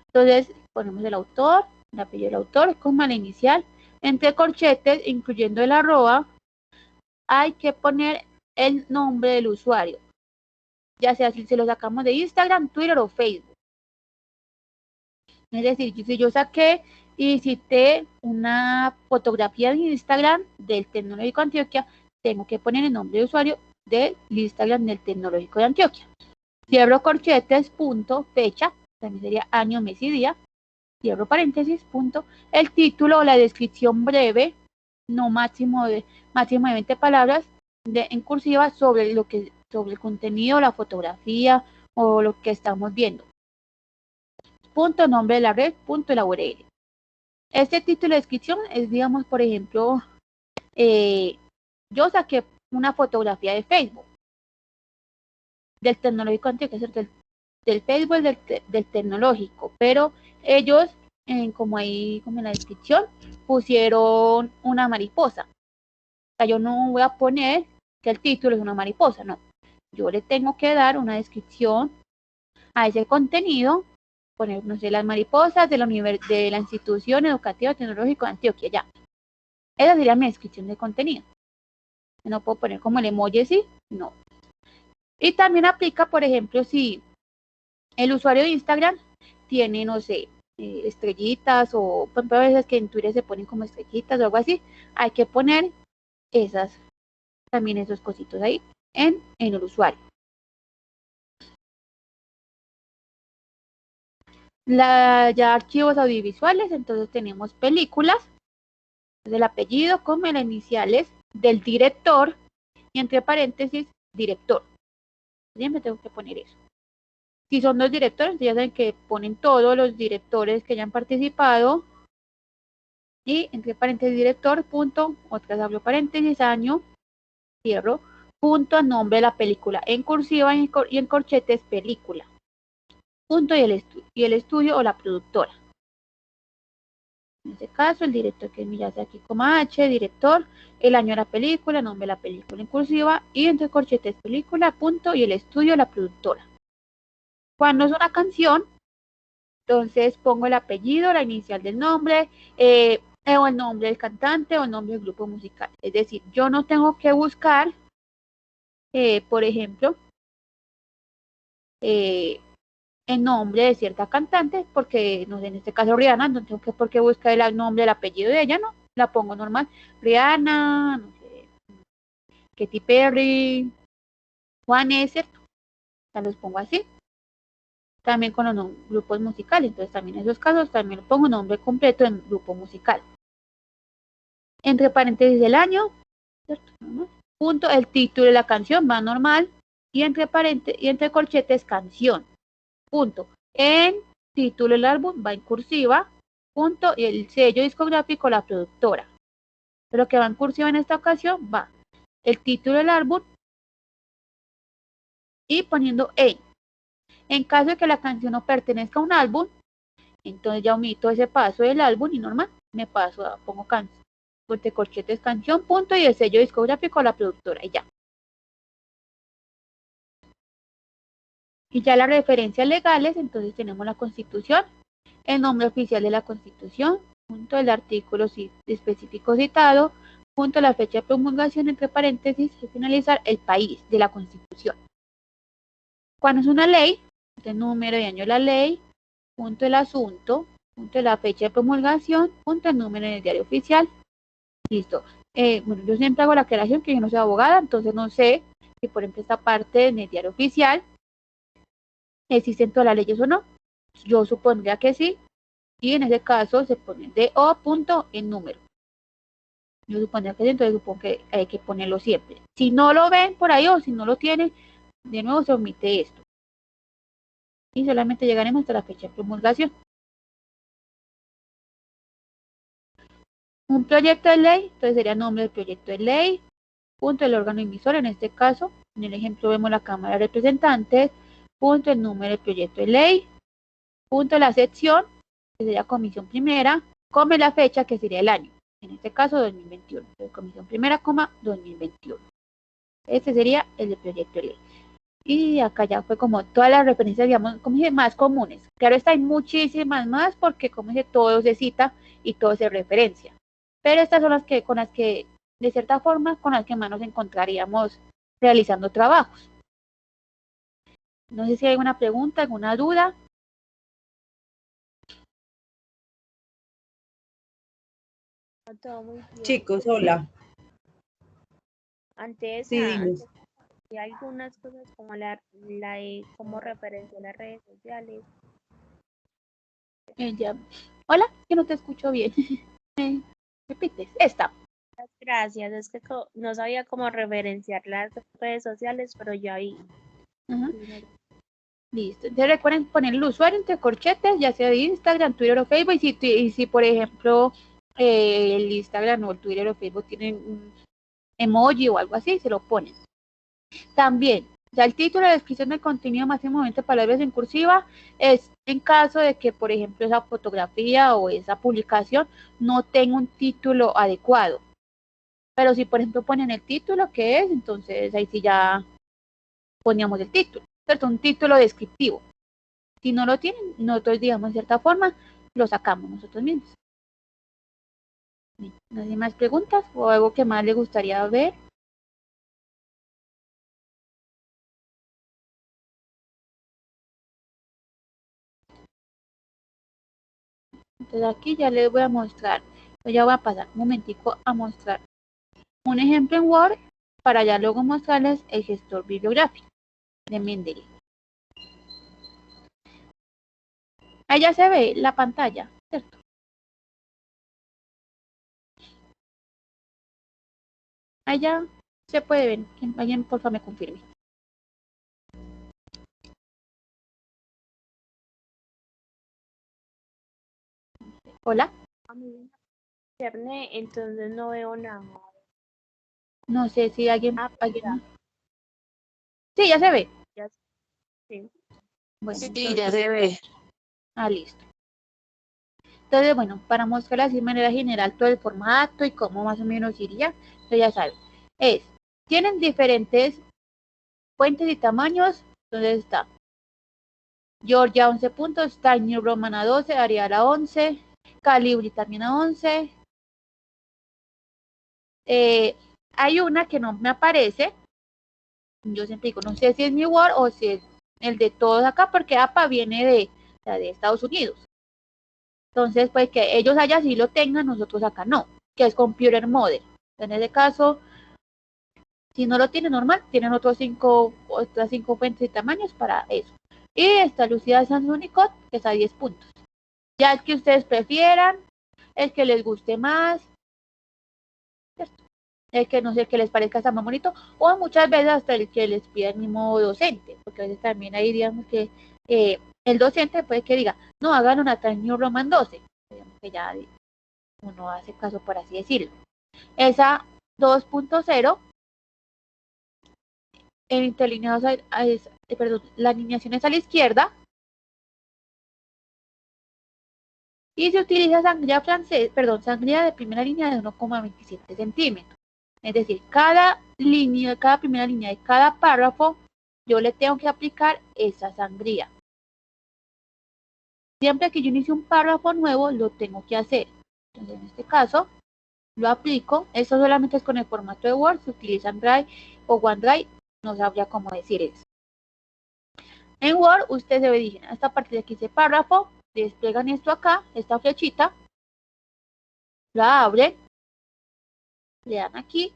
Entonces ponemos el autor, el apellido del autor, coma, la inicial, entre corchetes, incluyendo el arroba, hay que poner el nombre del usuario, ya sea si se lo sacamos de Instagram, Twitter o Facebook. Es decir, si yo saqué y cité una fotografía en Instagram del Tecnológico de Antioquia, tengo que poner el nombre de usuario del Instagram del Tecnológico de Antioquia. Cierro corchetes, punto, fecha, también sería año, mes y día, cierro paréntesis, punto, el título o la descripción breve, no máximo de 20 palabras, en cursiva sobre el contenido, la fotografía o lo que estamos viendo. Punto, nombre de la red, punto, la URL. Este título de descripción es, digamos, por ejemplo, yo saqué una fotografía de Facebook, del Tecnológico Antioquia, del Facebook del Tecnológico, pero ellos, como ahí, como en la descripción, pusieron una mariposa. O sea, yo no voy a poner que el título es una mariposa, no. yo le tengo que dar una descripción a ese contenido, poner, no sé, las mariposas de la institución educativa tecnológica de Antioquia, ya. Esa sería mi descripción de contenido. No puedo poner como el emoji así, no. Y también aplica, por ejemplo, si el usuario de Instagram tiene, no sé, estrellitas o por ejemplo, a veces que en Twitter se ponen como estrellitas o algo así, hay que poner también esos cositos ahí en el usuario. Ya archivos audiovisuales, entonces tenemos películas, el apellido como las iniciales del director y entre paréntesis director. Siempre tengo que poner eso. Si son dos directores, ya saben que ponen todos los directores que hayan participado y entre paréntesis director, punto, otras abro paréntesis, año, cierro, punto, nombre de la película en cursiva y en corchetes película, punto y el estudio o la productora. En este caso, el director que ya sea aquí como H, director, el año de la película, nombre de la película en cursiva y entre corchetes película, punto y el estudio o la productora. Cuando es una canción, entonces pongo el apellido, la inicial del nombre, o el nombre del cantante o el nombre del grupo musical. Es decir, yo no tengo que buscar, por ejemplo, el nombre de cierta cantante, porque, no sé, en este caso Rihanna, no tengo que por qué buscar el nombre, el apellido de ella, no, la pongo normal. Rihanna, no sé, Katy Perry, Juanes, ¿cierto? Ya los pongo así. También con los grupos musicales, entonces también en esos casos también pongo nombre completo en grupo musical. Entre paréntesis el año, ¿cierto? Punto, el título de la canción va normal y entre paréntesis y entre corchetes canción. Punto. En título del álbum va en cursiva, punto, y el sello discográfico la productora. Pero que va en cursiva en esta ocasión va el título del álbum y poniendo en caso de que la canción no pertenezca a un álbum, entonces ya omito ese paso del álbum y normal, me paso a pongo canción, entre corchetes canción, punto, y el sello discográfico a la productora y ya. Y ya las referencias legales, entonces tenemos la Constitución, el nombre oficial de la Constitución, punto, el artículo específico citado, punto, la fecha de promulgación, entre paréntesis, y finalizar el país de la Constitución. Cuando es una ley, el número y año de la ley, punto, el asunto, punto, la fecha de promulgación, punto, el número en el diario oficial. Listo. Bueno, yo siempre hago la aclaración que yo no soy abogada, entonces no sé si por ejemplo esta parte en el diario oficial existen todas las leyes o no. Yo supondría que sí, y en ese caso se pone de o punto en número. Yo supondría que sí, entonces supongo que hay que ponerlo siempre. Si no lo ven por ahí o si no lo tienen, de nuevo se omite esto. Y solamente llegaremos hasta la fecha de promulgación. Un proyecto de ley, entonces sería nombre del proyecto de ley, punto el órgano emisor, en este caso, en el ejemplo vemos la Cámara de Representantes, punto el número del proyecto de ley, punto la sección, que sería comisión primera, come la fecha, que sería el año, en este caso 2021, comisión primera, 2021. Este sería el de proyecto de ley. Y acá ya fue como todas las referencias, digamos, como dije, más comunes. Claro está, hay muchísimas más porque, como dije, todo se cita y todo se referencia. Pero estas son las que, con las que, de cierta forma, con las que más nos encontraríamos realizando trabajos. No sé si hay alguna pregunta, alguna duda. Todo muy bien. Chicos, hola. Antes, Sí, dinos. hay algunas cosas como como referencia a las redes sociales. Hola, que no te escucho bien. Repites, esta. Gracias, es que no sabía cómo referenciar las redes sociales, pero ya vi. Listo. Entonces recuerden poner el usuario entre corchetes, ya sea de Instagram, Twitter o Facebook. Y si por ejemplo, el Instagram o el Twitter o Facebook tienen un emoji o algo así, se lo ponen. También, ya el título de descripción del contenido máximo 20 palabras en cursiva es en caso de que, por ejemplo, esa fotografía o esa publicación no tenga un título adecuado. Pero si, por ejemplo, ponen el título que es, entonces ahí sí ya poníamos el título, ¿cierto? Un título descriptivo. Si no lo tienen, nosotros, digamos, de cierta forma, lo sacamos nosotros mismos. ¿No hay más preguntas o algo que más le gustaría ver? Entonces aquí ya les voy a mostrar, ya voy a pasar un momentico a mostrar un ejemplo en Word para ya luego mostrarles el gestor bibliográfico de Mendeley. Ahí ya se ve la pantalla, ¿cierto? Ahí ya se puede ver. Alguien por favor me confirme. Hola. Entonces no veo nada. No sé si alguien... Ya. Sí, ya se ve. Ya, sí. Bueno, Sí, entonces... ya se ve. Listo. Entonces, bueno, para mostrar así de manera general todo el formato y cómo más o menos iría, entonces ya saben. Tienen diferentes fuentes y tamaños. Entonces está Georgia 11 puntos, Times New Roman a 12, Arial a 11, Calibri también a 11. Hay una que no me aparece. Yo siempre digo, no sé si es mi Word o si es el de todos acá, porque APA viene de Estados Unidos. Entonces, pues que ellos allá sí lo tengan, nosotros acá no, que es Computer Model. En ese caso, si no lo tienen normal, tienen otras cinco fuentes y tamaños para eso. Y esta Lucida Sans Unicode, que es a 10 puntos. Ya es que ustedes prefieran, el que les guste más, ¿cierto? El que no sé, que les parezca hasta más bonito, o muchas veces hasta el que les pida el mismo docente, porque a veces también hay, digamos que el docente puede que diga, no, hagan una Times New Roman 12, digamos que ya uno hace caso, por así decirlo. Esa 2.0, el interlineado perdón, la alineación es a la izquierda, y se utiliza sangría sangría de primera línea de 1,27 centímetros. Es decir, cada primera línea de cada párrafo, yo le tengo que aplicar esa sangría. Siempre que yo inicie un párrafo nuevo, lo tengo que hacer. Entonces, en este caso, lo aplico. Esto solamente es con el formato de Word. Si utilizan Drive o OneDrive, no sabría cómo decir eso. En Word, ustedes se dirigen a esta parte de aquí, dice párrafo, despliegan esto acá, esta flechita, la abren, le dan aquí,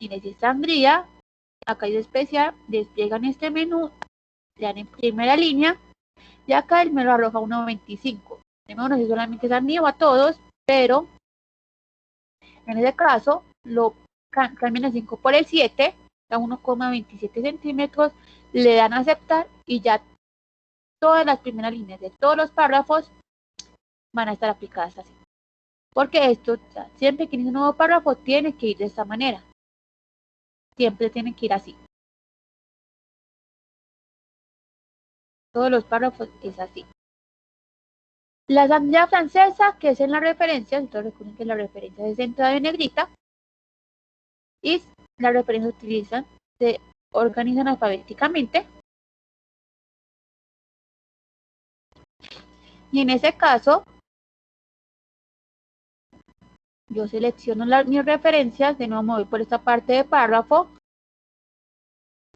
y le dice sangría, acá dice especial, despliegan este menú, le dan en primera línea, y acá él me lo arroja 1.25. No sé solamente es amigo a todos, pero en ese caso lo cambian el 5 por el 7, a 1,27 centímetros, le dan a aceptar y ya todas las primeras líneas de todos los párrafos van a estar aplicadas así. Porque esto, siempre que inicie un nuevo párrafo, tiene que ir de esta manera. Siempre tiene que ir así. Todos los párrafos es así. La sangría francesa, que es en la referencia, entonces recuerden que la referencia es centrada en negrita, y las referencias se organizan alfabéticamente. Y en ese caso, yo selecciono mis referencias, de nuevo me voy por esta parte de párrafo,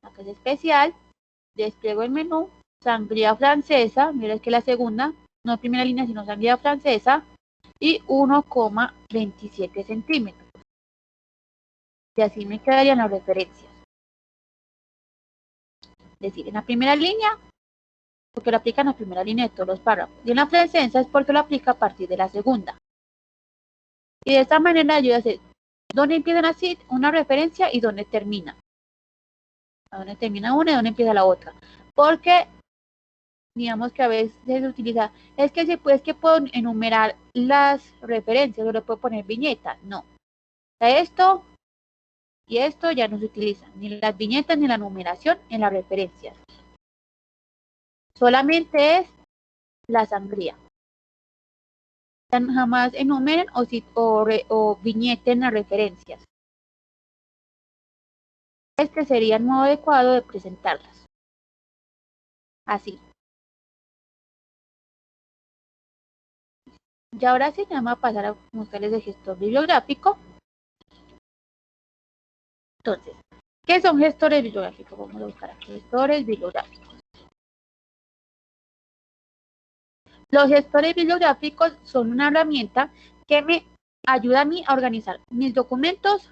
acá es especial, despliego el menú, sangría francesa, mira que la segunda, no primera línea, sino sangría francesa, y 1,27 centímetros. Y así me quedarían las referencias. Es decir, en la primera línea, porque lo aplica en la primera línea de todos los párrafos, y en la francesa es porque lo aplica a partir de la segunda. Y de esta manera yo voy a hacer dónde empiezan así una referencia y dónde termina. A dónde termina una y dónde empieza la otra. Porque digamos que a veces se utiliza, es que si pues que puedo enumerar las referencias, o le puedo poner viñeta. No. Esto y esto ya no se utilizan, ni las viñetas ni la numeración en las referencias. Solamente es la sangría. Jamás enumeren o viñeten las referencias. Este sería el modo adecuado de presentarlas. así. Y ahora sí, ya me va a pasar a mostrarles el gestor bibliográfico. Entonces, ¿qué son gestores bibliográficos? Vamos a buscar aquí, gestores bibliográficos. Los gestores bibliográficos son una herramienta que me ayuda a mí a organizar mis documentos,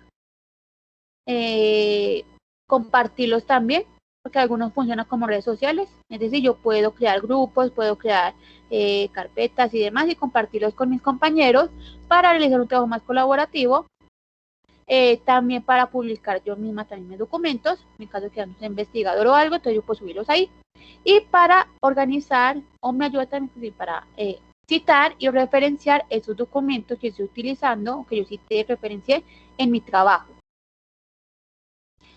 compartirlos también, porque algunos funcionan como redes sociales, es decir, yo puedo crear grupos, puedo crear carpetas y demás y compartirlos con mis compañeros para realizar un trabajo más colaborativo, también para publicar yo misma también mis documentos, en mi caso que soy investigador o algo, entonces yo puedo subirlos ahí, y para organizar, o me ayuda también para citar y referenciar esos documentos que estoy utilizando, que yo cité y referencié en mi trabajo.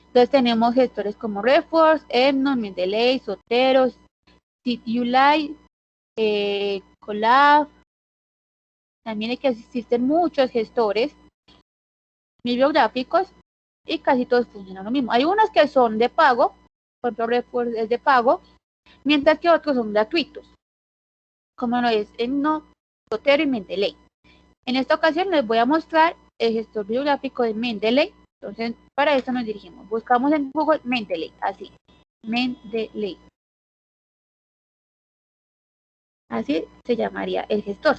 Entonces tenemos gestores como Reforce, EndNote, Mendeley, Zotero, SciUlite, Colab. También existen muchos gestores bibliográficos y casi todos funcionan lo mismo. Hay unos que son de pago, por ejemplo Reforce es de pago, mientras que otros son gratuitos, como lo es EndNote, Zotero y Mendeley. En esta ocasión les voy a mostrar el gestor bibliográfico de Mendeley. Entonces, para esto nos dirigimos. Buscamos en Google Mendeley, así, Mendeley. Así se llamaría el gestor.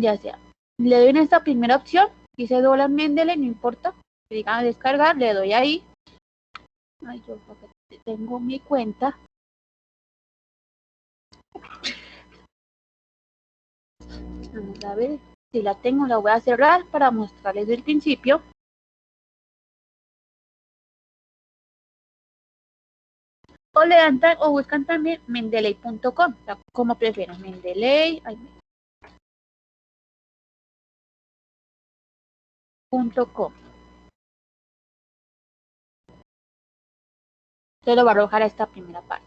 Ya sea, le doy en esta primera opción, dice dólar Mendeley, no importa, que diga descargar, le doy ahí. Ay, yo tengo mi cuenta. Vamos a ver, si la tengo, la voy a cerrar para mostrarles el principio. O le dan o buscan también mendeley.com, o sea, como prefieran, Mendeley. .com. Se lo va a arrojar a esta primera parte.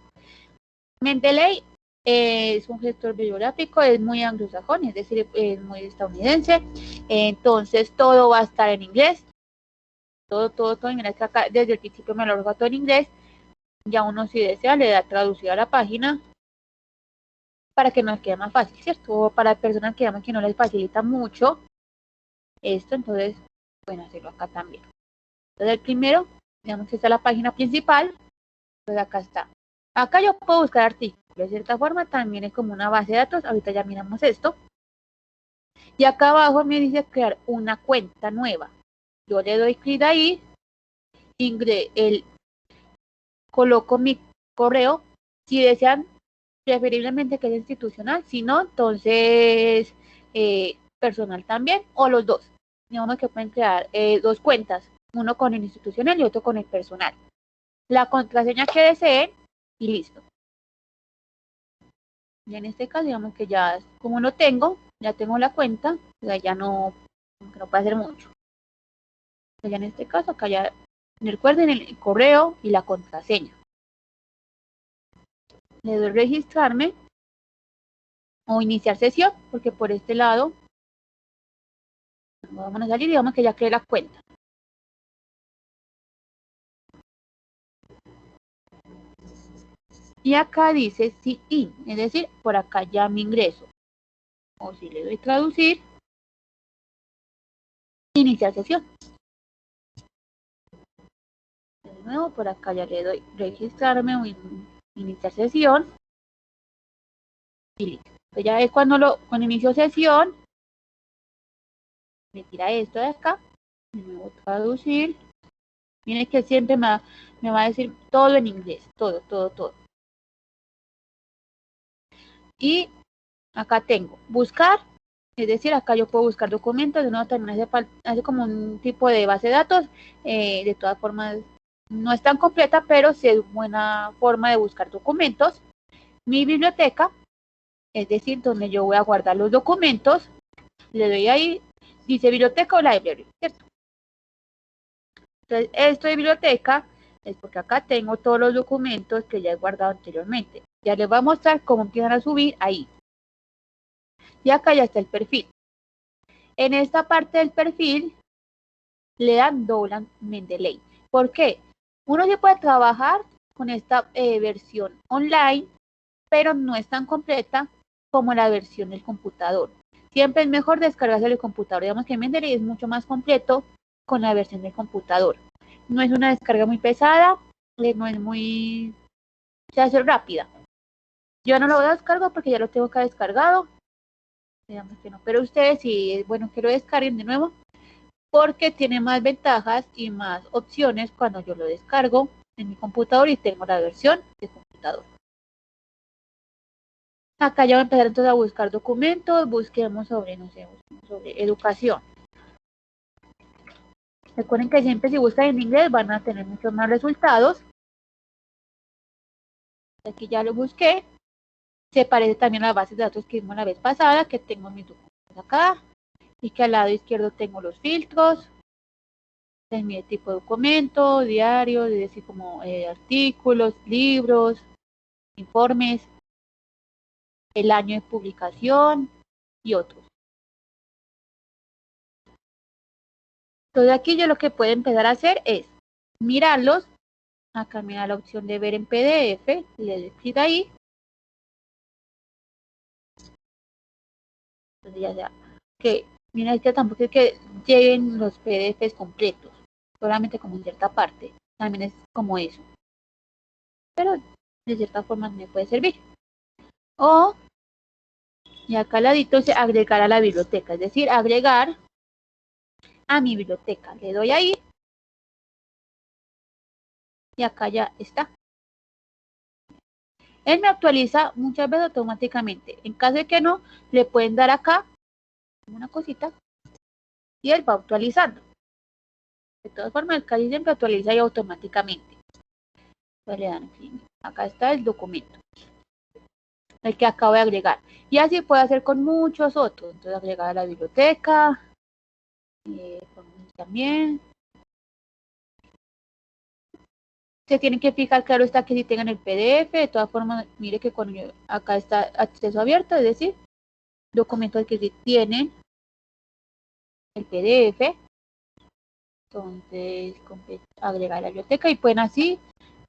Mendeley es un gestor bibliográfico, es muy anglosajón, es decir, es muy estadounidense. Entonces todo va a estar en inglés. Todo en inglés. Acá, desde el principio me lo arroja todo en inglés. Ya uno, si desea, le da traducir a la página para que nos quede más fácil, ¿cierto? O para personas que digamos que no les facilita mucho esto, entonces pueden hacerlo acá también. Entonces el primero, digamos que está la página principal, pues acá está. Acá yo puedo buscar artículos, de cierta forma también es como una base de datos, ahorita ya miramos esto. Y acá abajo me dice crear una cuenta nueva. Yo le doy clic ahí, coloco mi correo, si desean preferiblemente que sea institucional, si no, entonces personal también, o los dos. Digamos que pueden crear dos cuentas, uno con el institucional y otro con el personal. La contraseña que deseen y listo. Y en este caso, digamos que ya, como lo tengo, ya tengo la cuenta, ya no puede hacer mucho. Ya en este caso, acá ya recuerden el correo y la contraseña. Le doy registrarme o iniciar sesión, porque por este lado vamos a salir y digamos que ya creé la cuenta. Y acá dice sign in, es decir, por acá ya me ingreso. O si le doy traducir, iniciar sesión. De nuevo, por acá ya le doy registrarme o iniciar sesión. Y listo. Entonces ya es cuando inicio sesión, me tira esto de acá, de nuevo traducir. Miren que siempre me va a decir todo en inglés, todo. Y acá tengo buscar, es decir, acá yo puedo buscar documentos, de nuevo también hace como un tipo de base de datos, de todas formas no es tan completa, pero sí es buena forma de buscar documentos. Mi biblioteca, es decir, donde yo voy a guardar los documentos, le doy ahí, dice biblioteca o library, ¿cierto? Entonces, esto de biblioteca es porque acá tengo todos los documentos que ya he guardado anteriormente. Ya les voy a mostrar cómo empiezan a subir ahí. Y acá ya está el perfil. En esta parte del perfil le dan Dowland Mendeley. ¿Por qué? Uno sí puede trabajar con esta versión online, pero no es tan completa como la versión del computador. Siempre es mejor descargarse el computador. Digamos que Mendeley es mucho más completo con la versión del computador. No es una descarga muy pesada, no es muy... se hace rápida. Yo no lo descargo porque ya lo tengo acá descargado. Digamos que no, pero ustedes sí es bueno que lo descarguen de nuevo porque tiene más ventajas y más opciones cuando yo lo descargo en mi computador y tengo la versión de computador. Acá ya voy a empezar entonces a buscar documentos, busquemos sobre, no sé, sobre educación. Recuerden que siempre si buscan en inglés van a tener muchos más resultados. Aquí ya lo busqué. Se parece también a las bases de datos que vimos la vez pasada, que tengo mis documentos acá. Y que al lado izquierdo tengo los filtros. En mi tipo de documento, diario, es decir, como artículos, libros, informes, el año de publicación y otros. Entonces aquí yo lo que puedo empezar a hacer es mirarlos. Acá me da la opción de ver en PDF, le doy clic ahí. Entonces ya sea que, mira, que tampoco es que lleguen los PDFs completos, solamente como en cierta parte, también es como eso. Pero de cierta forma me puede servir. O, y acá al ladito dice agregar a la biblioteca, es decir, agregar a mi biblioteca. Le doy ahí y acá ya está. Él me actualiza muchas veces automáticamente. En caso de que no, le pueden dar acá una cosita y él va actualizando. De todas formas, el casi siempre actualiza ahí automáticamente. Pues le dan clic. Acá está el documento, el que acabo de agregar. Y así puede hacer con muchos otros. Entonces agregar a la biblioteca, también. Se tienen que fijar, claro está, que si tengan el PDF. De todas formas, mire que cuando acá está acceso abierto, es decir, documentos que sí tienen el PDF. Entonces, agregar a la biblioteca y pueden así,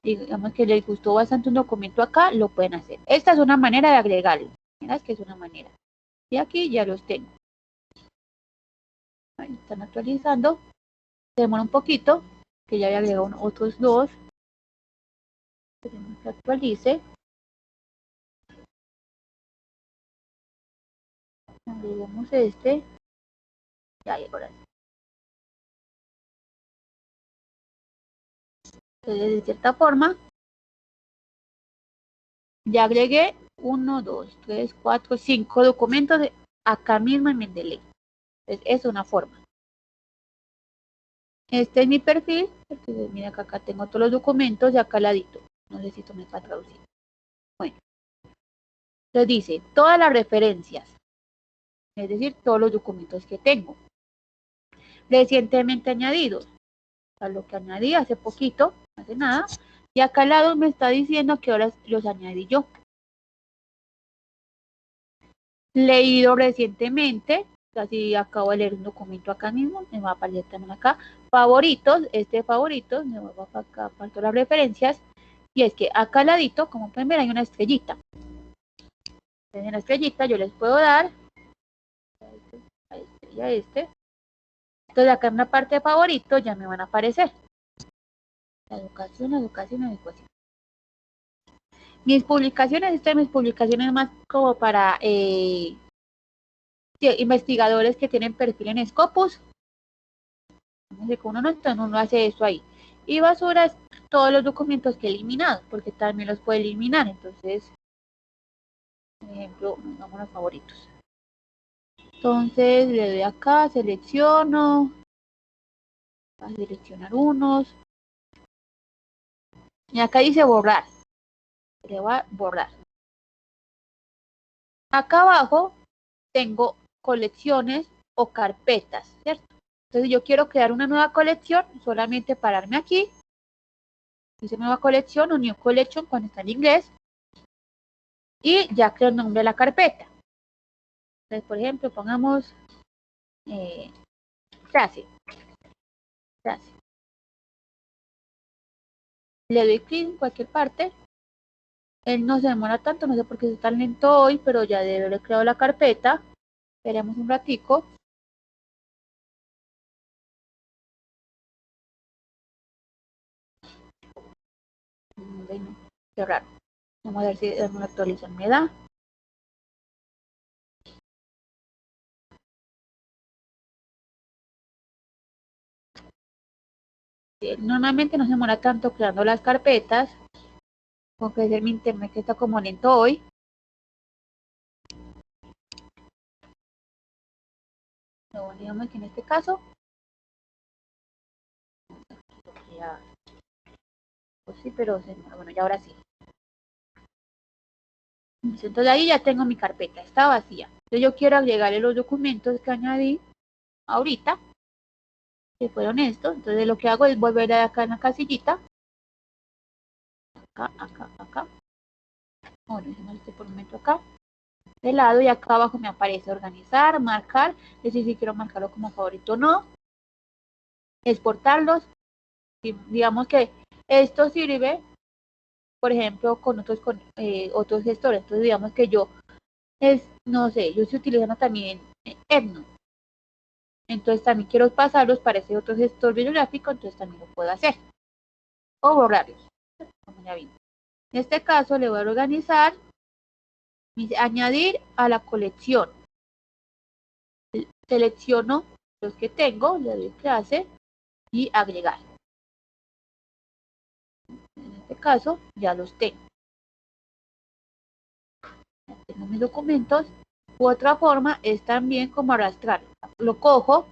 digamos que les gustó bastante un documento acá, lo pueden hacer. Esta es una manera de agregarlo. Mira, es que es una manera. Y aquí ya los tengo. Ahí están actualizando. Se demora un poquito, que ya había agregado otros dos. Esperemos que actualice. Agregamos este. Ya llegó la. Entonces, de cierta forma, ya agregué 1, 2, 3, 4, 5 documentos acá mismo en Mendeley. Entonces, es una forma. Este es mi perfil. Entonces, mira que acá tengo todos los documentos y acá al ladito. No sé si esto me va a traducir. Bueno. Entonces dice, todas las referencias. Es decir, todos los documentos que tengo. Recientemente añadidos. A lo que añadí hace poquito, hace nada. Y acá al lado me está diciendo que ahora los añadí yo. Leído recientemente. Casi acabo de leer un documento acá mismo. Me va a aparecer también acá. Favoritos. Este favoritos. Me vuelvo acá para todas las referencias. Y es que acá al ladito, como pueden ver, hay una estrellita. Entonces en la estrellita yo les puedo dar a este y a este. Entonces acá en la parte de favoritos ya me van a aparecer. La educación, educación, educación. Mis publicaciones, mis publicaciones más como para investigadores que tienen perfil en Scopus. No sé, uno no, entonces uno hace eso ahí. Y basura es todos los documentos que he eliminado, porque también los puede eliminar. Entonces, por ejemplo, vamos a los favoritos. Entonces le doy acá, selecciono, a seleccionar unos. Y acá dice borrar. Le voy a borrar. Acá abajo tengo colecciones o carpetas, ¿cierto? Entonces yo quiero crear una nueva colección, solamente pararme aquí. Dice nueva colección o new collection cuando está en inglés. Y ya creo el nombre de la carpeta. Entonces, por ejemplo, pongamos clase. le doy clic en cualquier parte. Él no se demora tanto, no sé por qué es tan lento hoy, pero ya debe haber creado la carpeta. Esperemos un ratico. Bueno, qué raro. Vamos a ver si una actualización me da. Normalmente no se demora tanto creando las carpetas. Aunque es mi internet que está como lento hoy. Pero bueno, digamos que en este caso. Ya, pues sí, pero bueno, ya ahora sí. Entonces ahí ya tengo mi carpeta, está vacía. Entonces yo quiero agregarle los documentos que añadí ahorita, que fueron estos. Entonces lo que hago es volver a acá en la casillita. Acá. Bueno, dejemos este por un momento acá. De lado y acá abajo me aparece organizar, marcar. Es decir, si quiero marcarlo como favorito o no. Exportarlos. Y digamos que esto sirve, por ejemplo, con otros gestores. Entonces digamos que yo no sé, yo estoy utilizando también EndNote. Entonces también quiero pasarlos para ese otro gestor bibliográfico, entonces también lo puedo hacer. O borrarlos, como ya vimos. En este caso le voy a organizar, añadir a la colección. Selecciono los que tengo, le doy clase y agregar. En este caso ya los tengo. Ya tengo mis documentos. Otra forma es también como arrastrar. Lo cojo,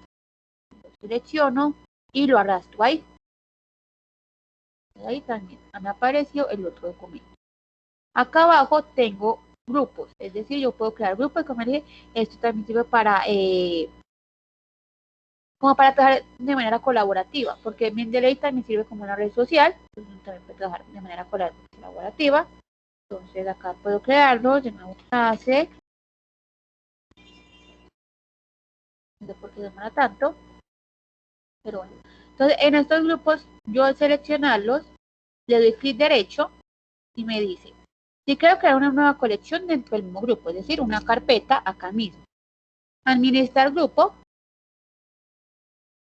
lo selecciono y lo arrastro ahí. Ahí también me apareció el otro documento. Acá abajo tengo grupos, es decir, yo puedo crear grupos, como dije, esto también sirve para, como para trabajar de manera colaborativa, porque Mendeley también sirve como una red social, entonces también puede trabajar de manera colaborativa. Entonces acá puedo crearlo, de nuevo clase, no sé por qué demora tanto, pero bueno. Entonces en estos grupos, yo al seleccionarlos, le doy clic derecho y me dice, si quiero crear una nueva colección dentro del mismo grupo, es decir, una carpeta acá mismo. Administrar grupo.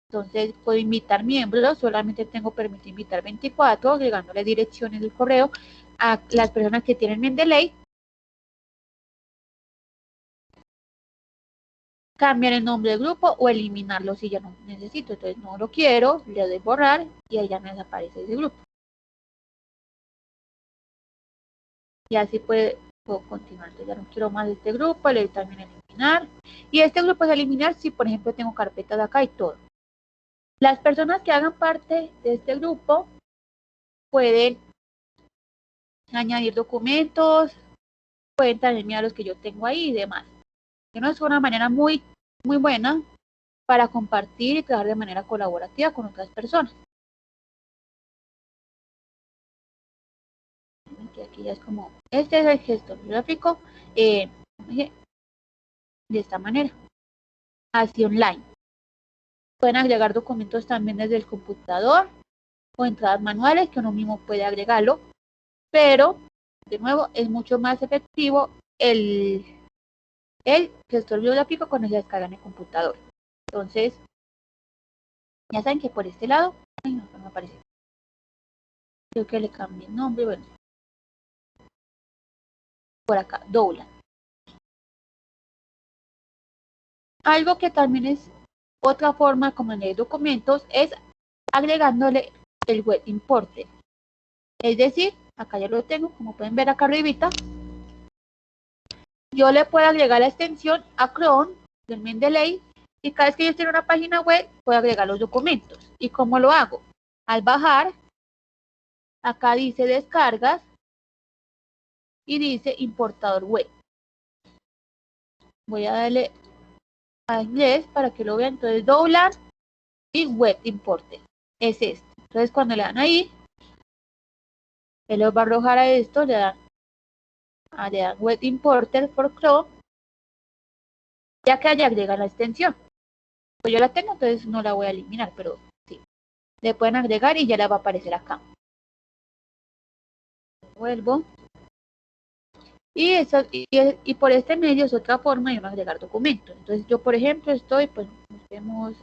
Entonces puedo invitar miembros, solamente tengo permitido invitar 24, agregándole direcciones del correo a las personas que tienen Mendeley. Cambiar el nombre del grupo o eliminarlo si ya no necesito, entonces no lo quiero, le doy borrar y ahí ya me desaparece ese grupo. Y así puedo continuar, entonces ya no quiero más este grupo, le doy también eliminar. Y este grupo es eliminar si por ejemplo tengo carpetas de acá y todo. Las personas que hagan parte de este grupo pueden añadir documentos, pueden también mirar los que yo tengo ahí y demás. No es una manera muy buena para compartir y trabajar de manera colaborativa con otras personas. Aquí ya es como, este es el gestor gráfico de esta manera, así online. Pueden agregar documentos también desde el computador o entradas manuales que uno mismo puede agregarlo, pero de nuevo es mucho más efectivo el gestor bibliográfico cuando se descarga en el computador. Entonces, ya saben que por este lado, ay no me aparece. Creo que le cambié el nombre, bueno. Por acá, dobla. Algo que también es otra forma como añadir documentos es agregándole el web importer. Es decir, acá ya lo tengo, como pueden ver acá arribita. Yo le puedo agregar la extensión a Chrome del Mendeley y cada vez que yo tengo una página web, puedo agregar los documentos. ¿Y cómo lo hago? Al bajar, acá dice descargas y dice importador web. Voy a darle a inglés para que lo vean. Entonces doblan y web importer. Es este. Entonces cuando le dan ahí, él los va a arrojar a esto, le dan web importer por Chrome, ya que allá agrega la extensión. Pues yo la tengo, entonces no la voy a eliminar, pero sí. Le pueden agregar y ya la va a aparecer acá. vuelvo. Y por este medio es otra forma de agregar documentos. Entonces yo, por ejemplo, estoy, pues, busquemos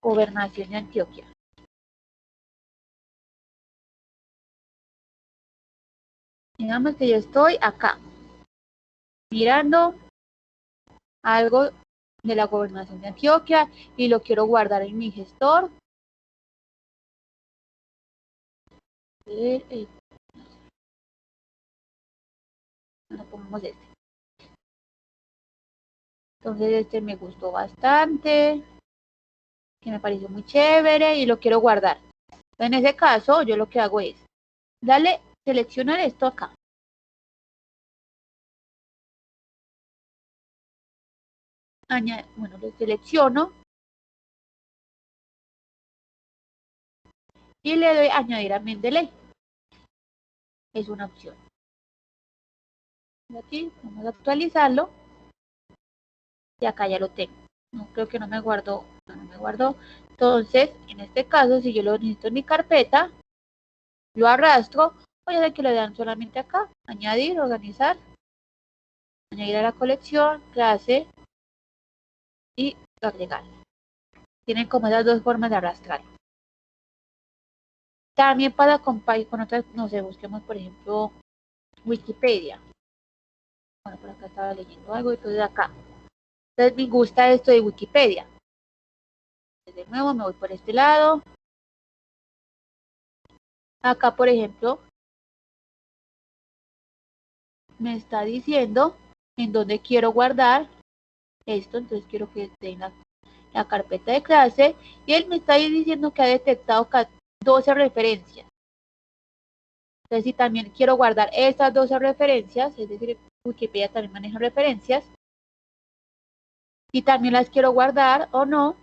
Gobernación de Antioquia. Digamos que yo estoy acá, mirando algo de la Gobernación de Antioquia y lo quiero guardar en mi gestor. Pongamos este. Entonces este me gustó bastante, que me pareció muy chévere y lo quiero guardar. En ese caso, yo lo que hago es darle, seleccionar esto acá. Bueno, lo selecciono y le doy añadir a Mendeley. Es una opción. Aquí vamos a actualizarlo y acá ya lo tengo. No creo que no me guardó. No me guardó. Entonces, en este caso, si yo lo necesito en mi carpeta, lo arrastro, o ya sé que le dan solamente acá, añadir, organizar, añadir a la colección, clase y agregar. Tienen como esas dos formas de arrastrar. También para compartir con otras, no sé, busquemos por ejemplo Wikipedia. Bueno, por acá estaba leyendo algo, entonces acá. Entonces me gusta esto de Wikipedia. De nuevo me voy por este lado. Acá, por ejemplo, me está diciendo en dónde quiero guardar esto. Entonces quiero que esté en la carpeta de clase. Y él me está diciendo que ha detectado 12 referencias. Entonces, si también quiero guardar estas 12 referencias, es decir, Wikipedia también maneja referencias, y también las quiero guardar o no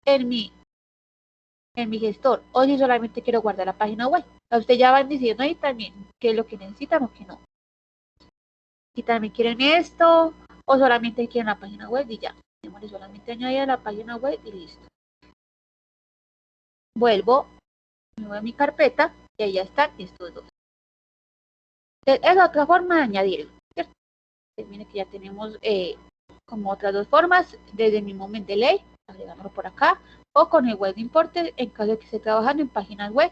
en mi gestor, o si solamente quiero guardar la página web. Usted ya van diciendo ahí también qué es lo que necesitan o qué no. Si también quieren esto, o solamente quieren la página web y ya. Solamente añadir a la página web y listo. Vuelvo, me voy a mi carpeta y ahí ya están estos dos. Es otra forma de añadir, ¿cierto? Miren que ya tenemos como otras dos formas, desde el mismo Mendeley, agregándolo por acá, o con el web de importe en caso de que esté trabajando en páginas web,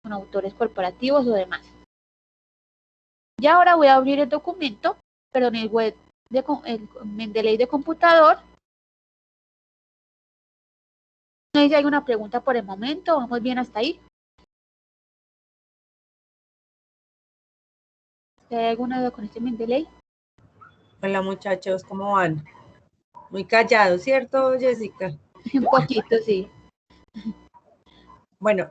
con autores corporativos o demás. Y ahora voy a abrir el documento, pero en el web de el Mendeley de computador. No sé si hay una pregunta por el momento, vamos bien hasta ahí. ¿Hay alguna duda con este Mendeley? Hola muchachos, ¿cómo van? Muy callados, ¿cierto, Jessica? Un poquito, sí. Bueno,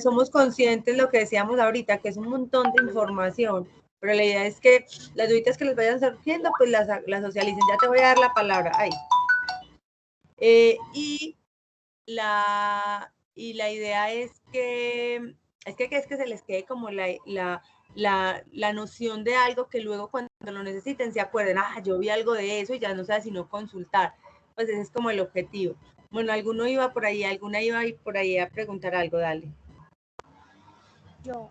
somos conscientes de lo que decíamos ahorita, que es un montón de información, pero la idea es que las duditas que les vayan surgiendo, pues las socialicen. Ya te voy a dar la palabra. Ahí. Y la idea es que se les quede como la noción de algo que luego cuando lo necesiten se acuerden, yo vi algo de eso y ya no sé si no consultar. Pues ese es como el objetivo. Bueno, alguna iba por ahí a preguntar algo, dale. Yo,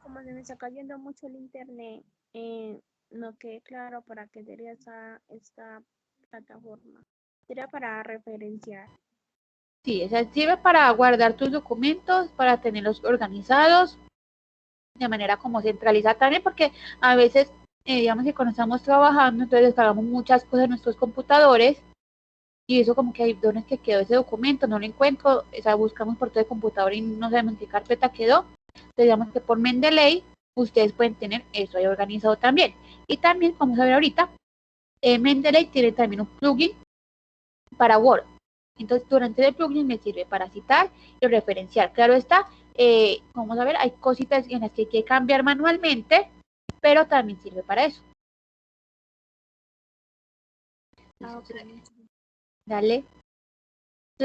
como se me está cayendo mucho el internet, no quedé claro para qué sería esta plataforma. Sería para referenciar. Sí, esa sirve para guardar tus documentos, para tenerlos organizados de manera como centralizada también, porque a veces, digamos que cuando estamos trabajando, entonces descargamos muchas cosas en nuestros computadores y eso como que hay donde que quedó ese documento, no lo encuentro, o sea, buscamos por todo el computador y no sabemos en qué carpeta quedó. Entonces, digamos que por Mendeley, ustedes pueden tener eso ahí organizado también. Y también, vamos a ver ahorita, Mendeley tiene también un plugin para Word. Entonces, durante el plugin me sirve para citar y referenciar. Claro está, vamos a ver, hay cositas en las que hay que cambiar manualmente, pero también sirve para eso. Okay. Dale.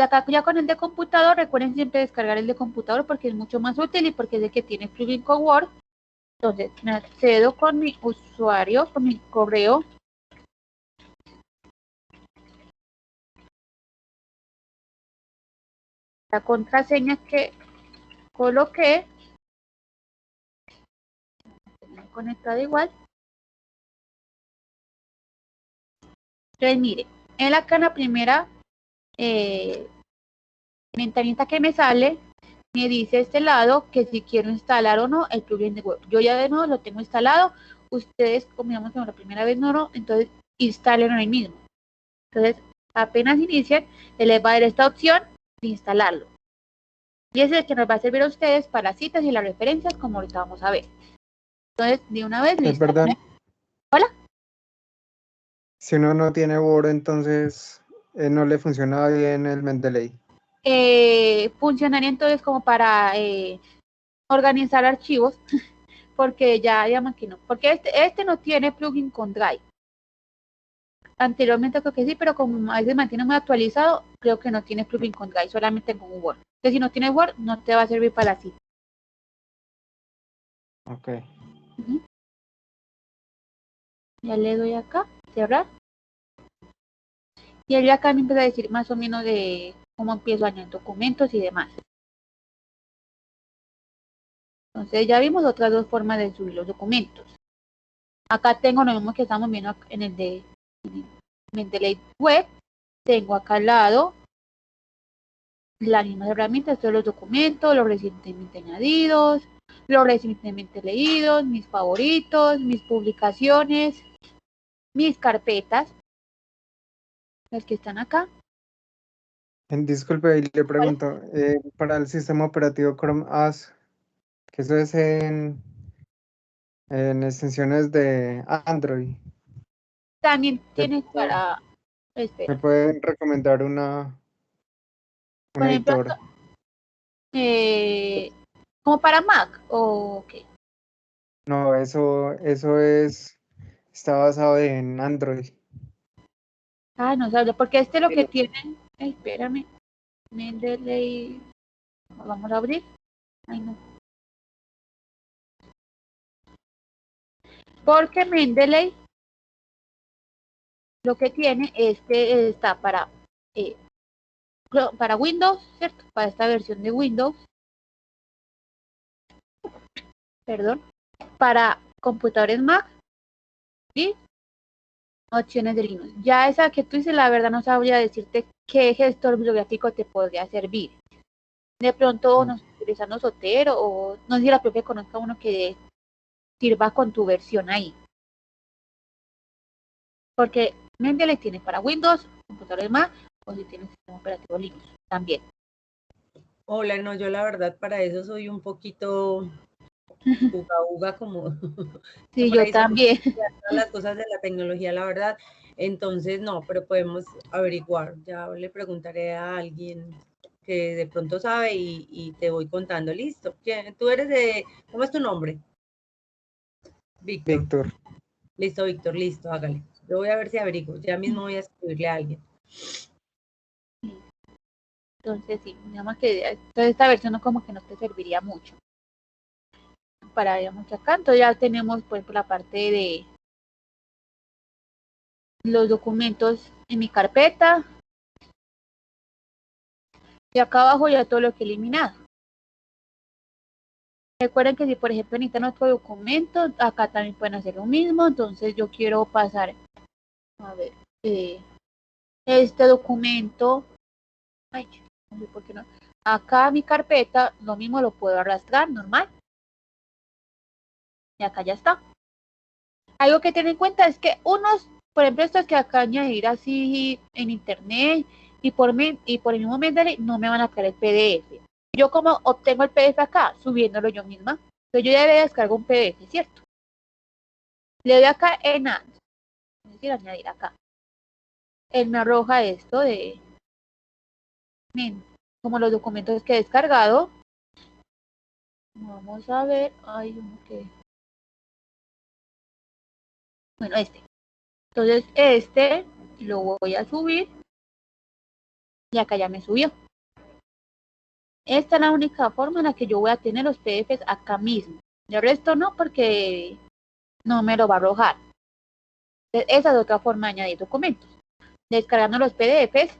Acá ya con el de computador, recuerden siempre descargar el de computador porque es mucho más útil y porque es el que tiene plugin con Word. Entonces, me accedo con mi usuario, con mi correo. La contraseña que coloqué, conectado igual. Entonces, mire, acá en la primera ventanita que me sale, me dice este lado que si quiero instalar o no el plugin de web. Yo ya de nuevo lo tengo instalado. Ustedes, como digamos que la primera vez no, entonces instalen ahí mismo. Entonces, apenas inicien, les va a dar esta opción de instalarlo. Y ese es el que nos va a servir a ustedes para las citas y las referencias, como ahorita vamos a ver. Entonces, de una vez lo Perdón. Hola. Si uno no tiene Word, entonces no le funciona bien el Mendeley. Funcionaría entonces como para organizar archivos, porque ya digamos que no, porque este no tiene plugin con Drive. Anteriormente creo que sí, pero como a veces mantiene muy actualizado, creo que no tiene plugin con Drive, solamente con Word. Entonces, si no tiene Word, no te va a servir para la cita. Ok. Ya le doy acá, cerrar. Y él acá me empieza a decir más o menos de cómo empiezo a añadir documentos y demás. Entonces ya vimos otras dos formas de subir los documentos. Acá tengo lo mismo que estamos viendo en el de Mendeley Web. Tengo acá al lado las mismas herramientas, todos los documentos, los recientemente añadidos, los recientemente leídos, mis favoritos, mis publicaciones, mis carpetas, las que están acá. Disculpe, y le pregunto, para el sistema operativo Chrome OS, que eso es en extensiones de Android. También tienes para... ¿Me Espera. pueden recomendar un Por ejemplo, editor? como para Mac o qué. No, eso está basado en Android. Ah, no sabía, porque este lo que tiene, espérame, Mendeley, vamos a abrir. Ay, no. Porque Mendeley lo que tiene es que está para Windows, ¿cierto? Para esta versión de Windows, perdón, para computadores Mac y opciones de Linux. Ya esa que tú dices, la verdad no sabría decirte qué gestor bibliográfico te podría servir. De pronto no estoy utilizando Zotero o no sé si la propia conozca uno que sirva con tu versión ahí. Porque Mendeley tiene para Windows, computadores Mac o si tiene sistema operativo Linux también. Hola, no, yo la verdad para eso soy un poquito uga como Sí, yo también. las cosas de la tecnología, la verdad. Entonces, no, pero podemos averiguar. Ya le preguntaré a alguien que de pronto sabe y te voy contando. Listo. Tú eres de, ¿cómo es tu nombre? Víctor. Listo, Víctor, listo, hágale. Yo voy a ver si averiguo. Ya mismo voy a escribirle a alguien. Entonces, sí, digamos que entonces esta versión no, como que no te serviría mucho. Para, digamos, acá, entonces ya tenemos, pues, la parte de los documentos en mi carpeta. Y acá abajo ya todo lo que he eliminado. Recuerden que si, por ejemplo, necesitan otro documento, acá también pueden hacer lo mismo. Entonces yo quiero pasar, a ver, este documento. Ay, no sé por qué no. Acá mi carpeta, lo mismo lo puedo arrastrar, normal. Y acá ya está. Algo que tener en cuenta es que unos, por ejemplo, estos que acá añadir así en internet y por el mismo Mendeley no me van a crear el PDF. Yo como obtengo el PDF acá, subiéndolo yo misma, entonces yo ya debe descargar un PDF, ¿cierto? Le doy acá en Add, es decir, añadir acá. Él me arroja esto de como los documentos que he descargado. Vamos a ver, hay uno que... Bueno, este. Entonces este lo voy a subir y acá ya me subió. Esta es la única forma en la que yo voy a tener los PDFs acá mismo. El resto no, porque no me lo va a arrojar. Entonces, esa es otra forma de añadir documentos. Descargando los PDFs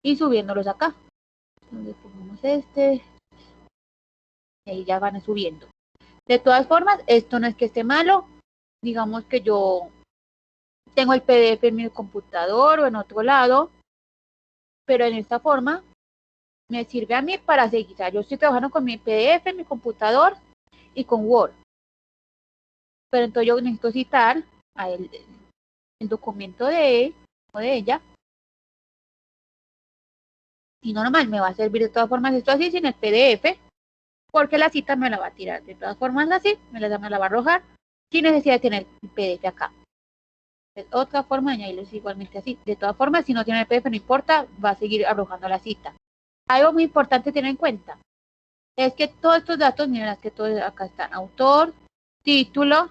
y subiéndolos acá. Entonces, este, y ahí ya van subiendo. De todas formas, esto no es que esté malo, digamos que yo tengo el PDF en mi computador o en otro lado, pero en esta forma me sirve a mí para seguir. O sea, yo estoy trabajando con mi PDF en mi computador y con Word, pero entonces yo necesito citar a el documento de él o de ella, y normal me va a servir de todas formas esto así sin el PDF, porque la cita me la va a tirar de todas formas así, me la va a arrojar sin necesidad de tener el PDF acá. Es otra forma de añadirlos igualmente así. De todas formas, si no tiene el PDF no importa, va a seguir arrojando la cita. Algo muy importante tener en cuenta es que todos estos datos, miren, que todos acá están: autor, título,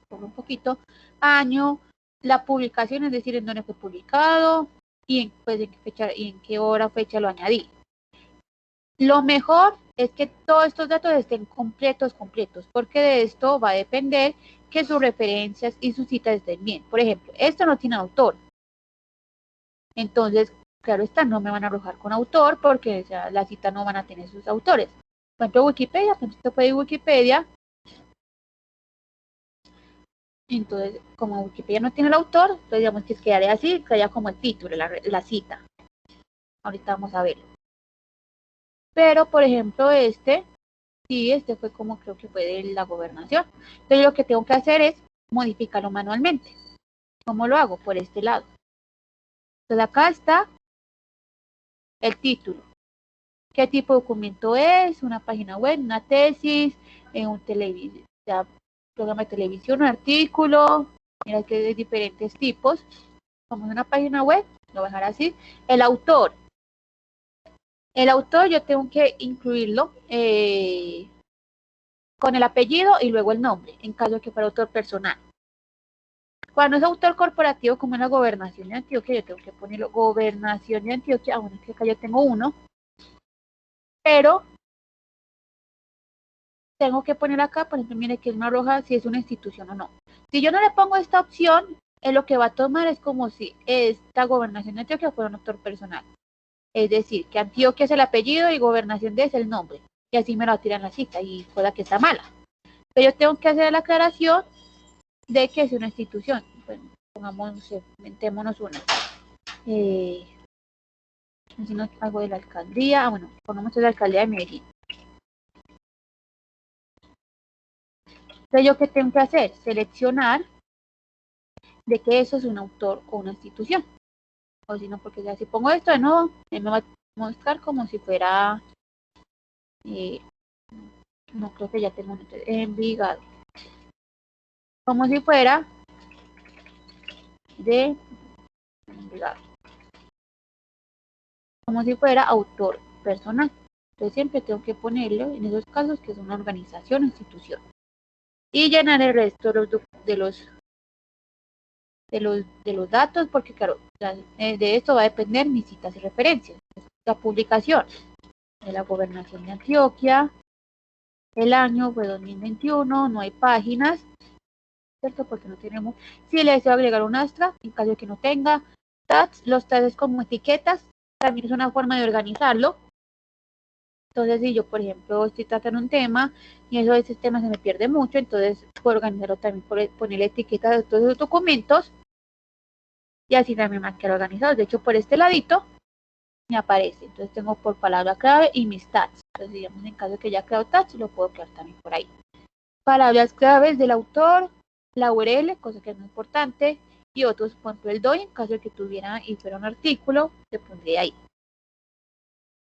un poquito, año, la publicación, es decir, en dónde fue publicado y pues, en qué fecha y en qué hora fecha lo añadí. Lo mejor es que todos estos datos estén completos, porque de esto va a depender que sus referencias y sus citas estén bien. Por ejemplo, esto no tiene autor. Entonces, claro está, no me van a arrojar con autor porque o sea, la cita no van a tener sus autores. Por ejemplo, Wikipedia, pues esto puede ir Wikipedia. Entonces, como Wikipedia no tiene el autor, entonces digamos que quedaría así, quedaría como el título, la cita. Ahorita vamos a verlo. Pero, por ejemplo, sí, este fue como creo que fue de la gobernación. Entonces, lo que tengo que hacer es modificarlo manualmente. ¿Cómo lo hago? Por este lado. Entonces, acá está el título. ¿Qué tipo de documento es? Una página web, una tesis, un programa de televisión, un artículo. Mira que hay de diferentes tipos. Como una página web, lo voy a dejar así. El autor. El autor yo tengo que incluirlo con el apellido y luego el nombre, en caso de que fuera autor personal. Cuando es autor corporativo, como en la Gobernación de Antioquia, yo tengo que ponerlo Gobernación de Antioquia. Bueno, es que acá yo tengo uno, pero tengo que poner acá, por ejemplo, mire que es una roja si es una institución o no. Si yo no le pongo esta opción, lo que va a tomar es como si esta Gobernación de Antioquia fuera un autor personal. Es decir, que Antioquia es el apellido y Gobernación de es el nombre. Y así me lo tiran la cita y pueda que está mala. Pero yo tengo que hacer la aclaración de que es una institución. Bueno, pongamos, inventémonos una. Si no algo de la alcaldía, bueno, pongamos la alcaldía de Medellín. Entonces, ¿yo qué tengo que hacer? Seleccionar de que eso es un autor o una institución. O si no, porque ya si pongo esto de nuevo, me va a mostrar como si fuera, no creo que ya tengo Envigado. Como si fuera de Envigado. Como si fuera autor personal. Entonces siempre tengo que ponerlo en esos casos que es una organización o institución. Y llenar el resto de los datos, porque claro, de esto va a depender mis citas y referencias. La publicación de la Gobernación de Antioquia, el año fue 2021, no hay páginas, ¿cierto? Porque no tenemos. Si le deseo agregar un astra, en caso de que no tenga, tags, los tags como etiquetas, también es una forma de organizarlo. Entonces, si yo, por ejemplo, estoy tratando un tema y eso de ese tema se me pierde mucho, entonces puedo organizarlo también por ponerle etiquetas de todos los documentos y así también me queda organizado. De hecho, por este ladito me aparece. Entonces tengo por palabra clave y mis tags. Entonces, digamos, en caso de que ya creado tags, lo puedo crear también por ahí. Palabras claves del autor, la URL, cosa que es muy importante, y otros, por ejemplo, el DOI, en caso de que tuviera y fuera un artículo, le pondría ahí.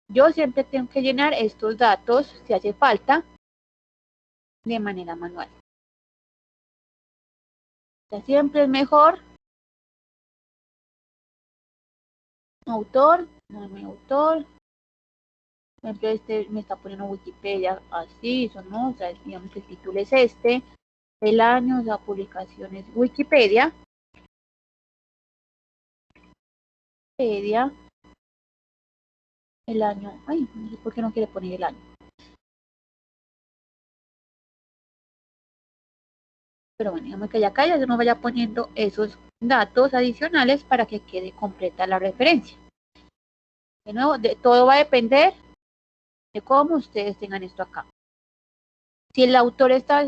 Yo siempre tengo que llenar estos datos, si hace falta, de manera manual. O sea, siempre es mejor autor, no es mi autor. Por ejemplo, este me está poniendo Wikipedia así, eso no, o sea, digamos que el título es el año, la publicación es Wikipedia. El año, ay, no sé por qué no quiere poner el año. Pero bueno, digamos que ya acá ya se nos vaya poniendo esos datos adicionales para que quede completa la referencia. De nuevo, todo va a depender de cómo ustedes tengan esto acá. Si el autor está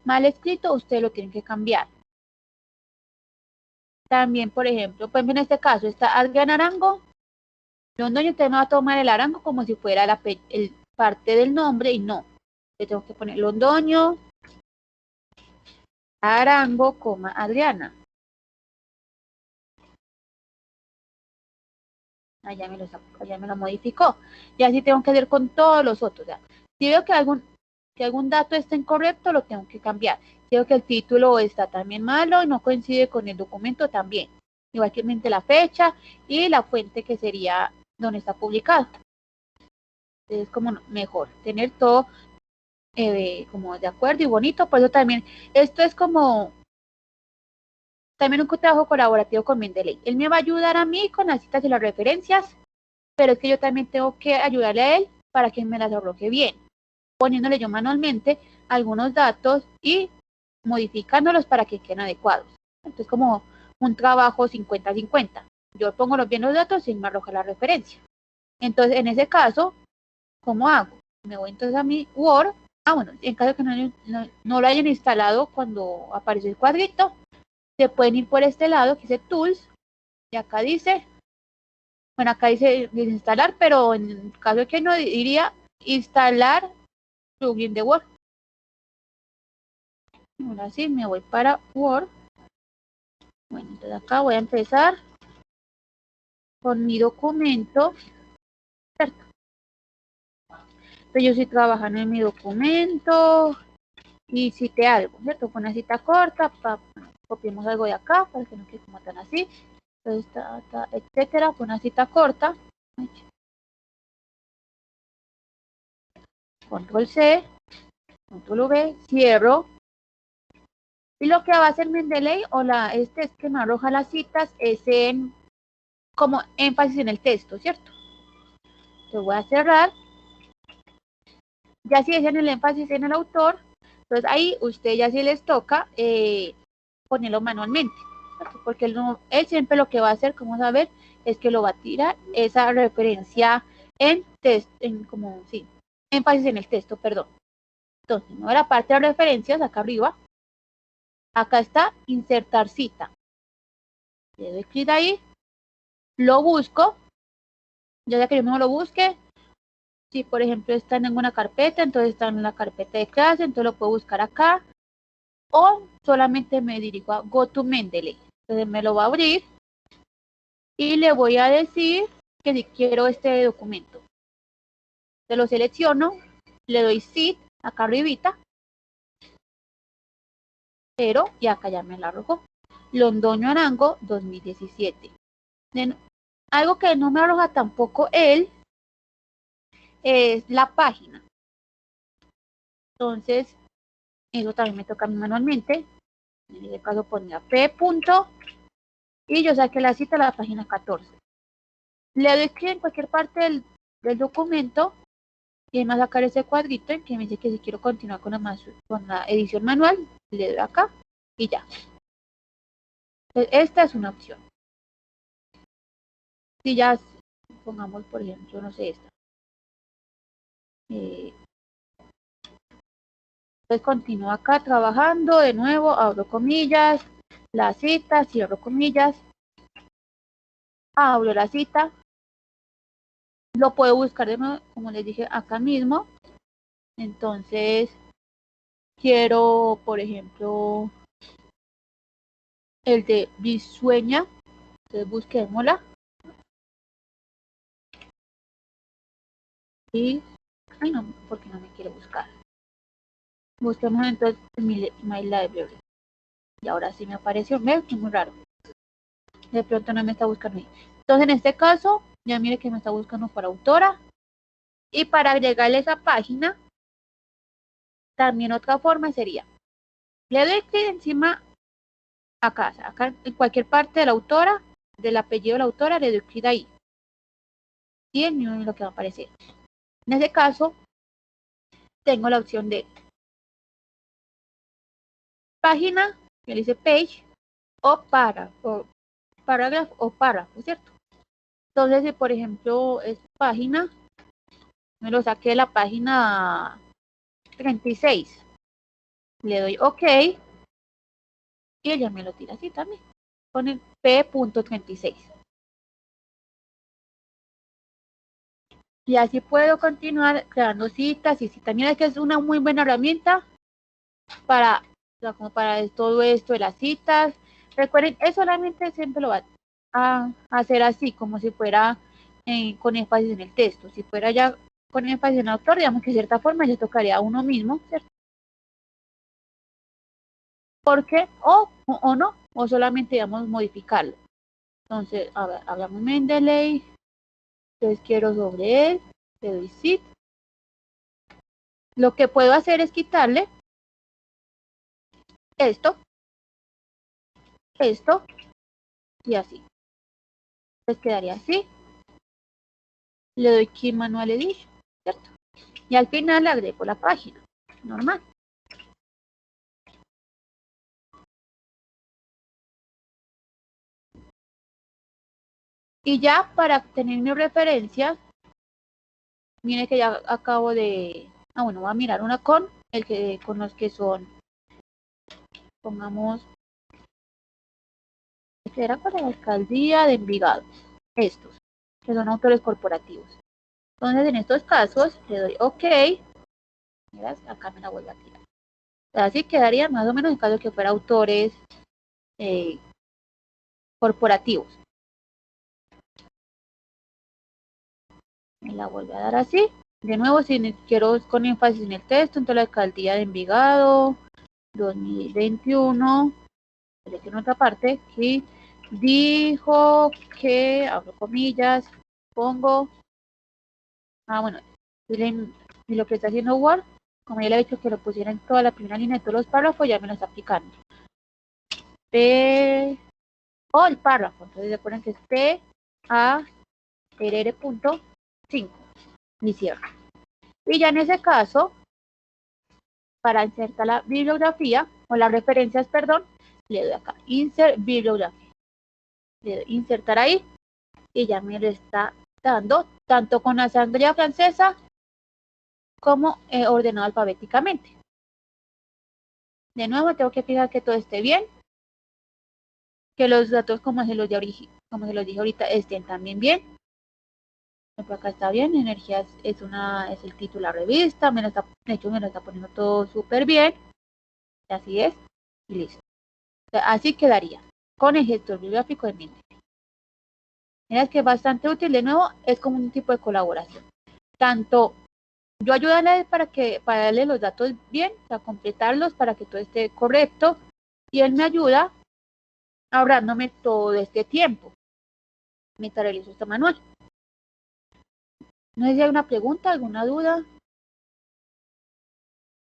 mal escrito, ustedes lo tienen que cambiar. También, por ejemplo, en este caso está Adrián Arango. Londoño, usted me va a tomar el Arango como si fuera el parte del nombre y no. Le tengo que poner Londoño, Arango, Adriana. Ya me lo modificó. Y así tengo que hacer con todos los otros. ¿Ya? Si veo que algún dato está incorrecto, lo tengo que cambiar. Si veo que el título está también malo y no coincide con el documento, también. Igualmente la fecha y la fuente que sería donde está publicado. Es como mejor tener todo como de acuerdo y bonito. Por eso también, esto es como también un trabajo colaborativo con Mendeley. Él me va a ayudar a mí con las citas y las referencias, pero es que yo también tengo que ayudarle a él para que me las arroje bien, poniéndole yo manualmente algunos datos y modificándolos para que queden adecuados. Entonces, como un trabajo 50-50. Yo pongo bien los datos y me arroja la referencia. Entonces, en ese caso, ¿cómo hago? Me voy entonces a mi Word. Bueno, en caso de que no lo hayan instalado cuando aparece el cuadrito, se pueden ir por este lado que dice Tools, y acá dice, bueno, acá dice desinstalar, pero en caso de que no, diría instalar plugin de Word. Ahora sí, me voy para Word. Bueno, entonces acá voy a empezar con mi documento, ¿cierto? Entonces yo estoy trabajando en mi documento y cité algo, ¿cierto? Con una cita corta, copiemos algo de acá para que no quede como tan así. Entonces, etcétera, con una cita corta. Control C, Control V, cierro. Y lo que va a hacer Mendeley es que me arroja las citas es como énfasis en el texto, ¿cierto? Entonces voy a cerrar. Ya si es en el énfasis en el autor, entonces ahí usted ya si les toca ponerlo manualmente, ¿cierto? Porque él siempre lo que va a hacer, como saber, es que lo va a tirar esa referencia en énfasis en el texto, perdón. Entonces, no la parte de referencias, acá arriba, acá está insertar cita. Le doy clic ahí, lo busco, ya sea que yo mismo lo busque. Si por ejemplo está en alguna carpeta, entonces está en la carpeta de clase, entonces lo puedo buscar acá. O solamente me dirijo a GoToMendeley. Entonces me lo va a abrir y le voy a decir que si quiero este documento. Se lo selecciono, le doy Sit acá arribita, pero y acá ya me la arrojó. Londoño Arango 2017. Algo que no me arroja tampoco él es la página. Entonces, eso también me toca a mí manualmente. En este caso pondría P. Y yo saqué la cita a la página 14. Le doy clic en cualquier parte del documento y además sacar ese cuadrito en que me dice que si quiero continuar con la edición manual, le doy acá y ya. Entonces, esta es una opción. Si ya pongamos, por ejemplo, no sé, esta. Entonces continúo acá trabajando, de nuevo, abro comillas, la cita, cierro comillas, abro la cita, lo puedo buscar de nuevo, como les dije, acá mismo. Entonces, quiero, por ejemplo, el de Bisueña, entonces busquémosla. Y, ay no, porque no me quiere buscar. Busquemos entonces My Library. Y ahora sí me apareció, es muy raro. De pronto no me está buscando. Entonces, en este caso, ya mire que me está buscando por autora. Y para agregarle esa página, también otra forma sería, le doy clic encima acá en cualquier parte de la autora, del apellido de la autora, le doy clic ahí. Y el mío es lo que va a aparecer. En ese caso, tengo la opción de página, que dice page, o párrafo, o párrafo, ¿cierto? Entonces, si por ejemplo esta página, me lo saqué de la página 36, le doy OK y ella me lo tira así también, con el P.36. Y así puedo continuar creando citas y citas. Mira que es una muy buena herramienta para, o sea, como para todo esto de las citas. Recuerden, es solamente siempre lo va a hacer así, como si fuera con énfasis en el texto. Si fuera ya con énfasis en el autor, digamos que de cierta forma ya tocaría a uno mismo, ¿cierto? Porque, o no, o solamente, digamos, modificarlo. Entonces, a ver, hablamos Mendeley, entonces quiero sobre él, le doy sit. Lo que puedo hacer es quitarle esto y así. Entonces quedaría así. Le doy Key Manual Edition, ¿cierto? Y al final le agrego la página, normal. Y ya para tener mi referencia, mire que ya acabo de... bueno, voy a mirar una con los que son, pongamos, este era para la alcaldía de Envigado, estos, que son autores corporativos. Entonces, en estos casos, le doy OK, mirad, acá me la vuelvo a tirar. Así quedaría más o menos en caso que fuera autores corporativos. Me la vuelvo a dar así. De nuevo, si quiero con énfasis en el texto, entonces la alcaldía de Envigado, 2021, selecciono otra parte, que dijo que, abro comillas, pongo, bueno, y lo que está haciendo Word, como ya le he dicho que lo pusiera en toda la primera línea de todos los párrafos, ya me lo está aplicando. El párrafo, entonces recuerden que es P.A.R.5 y cierro. Y ya en ese caso, para insertar la bibliografía, o las referencias, perdón, le doy acá, Insert Bibliography. Le doy insertar ahí, y ya me lo está dando, tanto con la sangría francesa, como ordenado alfabéticamente. De nuevo, tengo que fijar que todo esté bien, que los datos, como se los dije ahorita, estén también bien. Acá está bien, Energías es el título de la revista, de hecho me lo está poniendo todo súper bien. Así es, y listo. Así quedaría, con el gestor bibliográfico en mente. Mira que es bastante útil, de nuevo, es como un tipo de colaboración. Tanto yo ayudarle para darle los datos bien, para completarlos, para que todo esté correcto, y él me ayuda ahorrándome todo este tiempo mientras realizo este manual. No sé si hay una pregunta, alguna duda.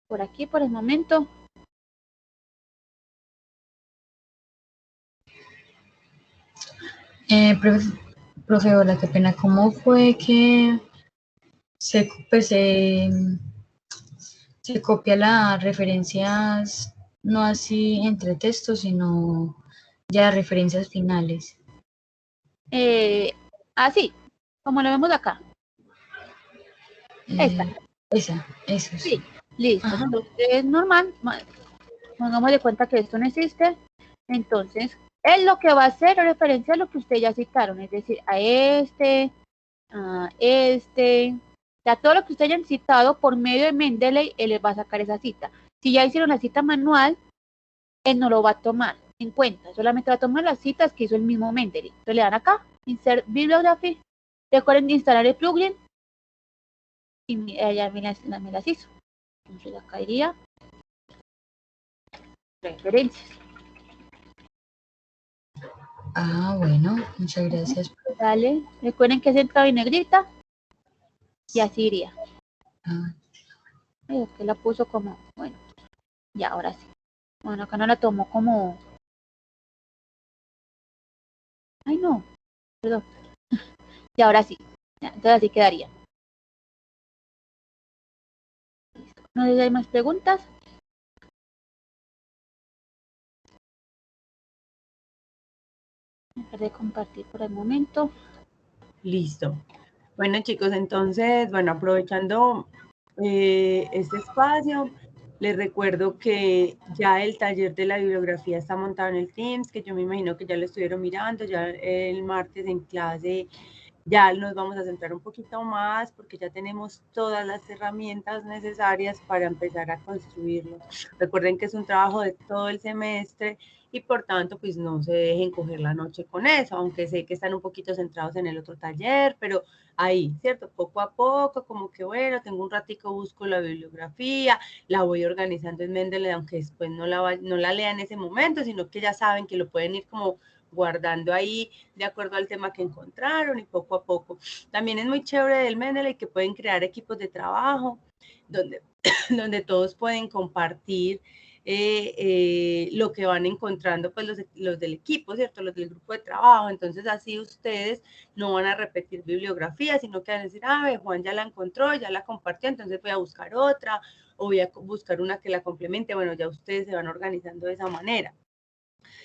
Por aquí, por el momento. Profe, hola, qué pena. ¿Cómo fue que pues, se copia las referencias, no así entre textos, sino ya referencias finales? Así, como lo vemos acá. Esta. Eso Sí, sí. listo. Ajá. Entonces, es normal. Pongamos de cuenta que esto no existe. Entonces, él lo que va a hacer es referencia a lo que ustedes ya citaron, es decir, a a todo lo que ustedes hayan citado por medio de Mendeley, él les va a sacar esa cita. Si ya hicieron la cita manual, él no lo va a tomar en cuenta, solamente va a tomar las citas que hizo el mismo Mendeley. Entonces le dan acá, Insert Bibliography, recuerden de instalar el plugin y ella me las hizo. Entonces acá iría referencias. Bueno, muchas gracias. Dale, recuerden que es entrada y negrita y así iría. Ay, es que la puso como, bueno, ya ahora sí. Bueno, acá no la tomó como, ay no, perdón. Y ahora sí, ya, entonces así quedaría. Listo. No sé si hay más preguntas. Dejar de compartir por el momento. Listo. Bueno, chicos, entonces, bueno, aprovechando este espacio, les recuerdo que ya el taller de la bibliografía está montado en el Teams, que yo me imagino que ya lo estuvieron mirando, ya el martes en clase ya nos vamos a centrar un poquito más porque ya tenemos todas las herramientas necesarias para empezar a construirlo. Recuerden que es un trabajo de todo el semestre y por tanto pues no se dejen coger la noche con eso, aunque sé que están un poquito centrados en el otro taller, pero ahí, ¿cierto? Poco a poco, como que bueno, tengo un ratico, busco la bibliografía, la voy organizando en Mendeley, aunque después no la lea en ese momento, sino que ya saben que lo pueden ir como guardando ahí de acuerdo al tema que encontraron y poco a poco. También es muy chévere del Mendeley que pueden crear equipos de trabajo donde todos pueden compartir lo que van encontrando pues los del equipo, ¿cierto? Los del grupo de trabajo. Entonces así ustedes no van a repetir bibliografía, sino que van a decir, Juan ya la encontró, ya la compartió, entonces voy a buscar otra o voy a buscar una que la complemente. Bueno, ya ustedes se van organizando de esa manera.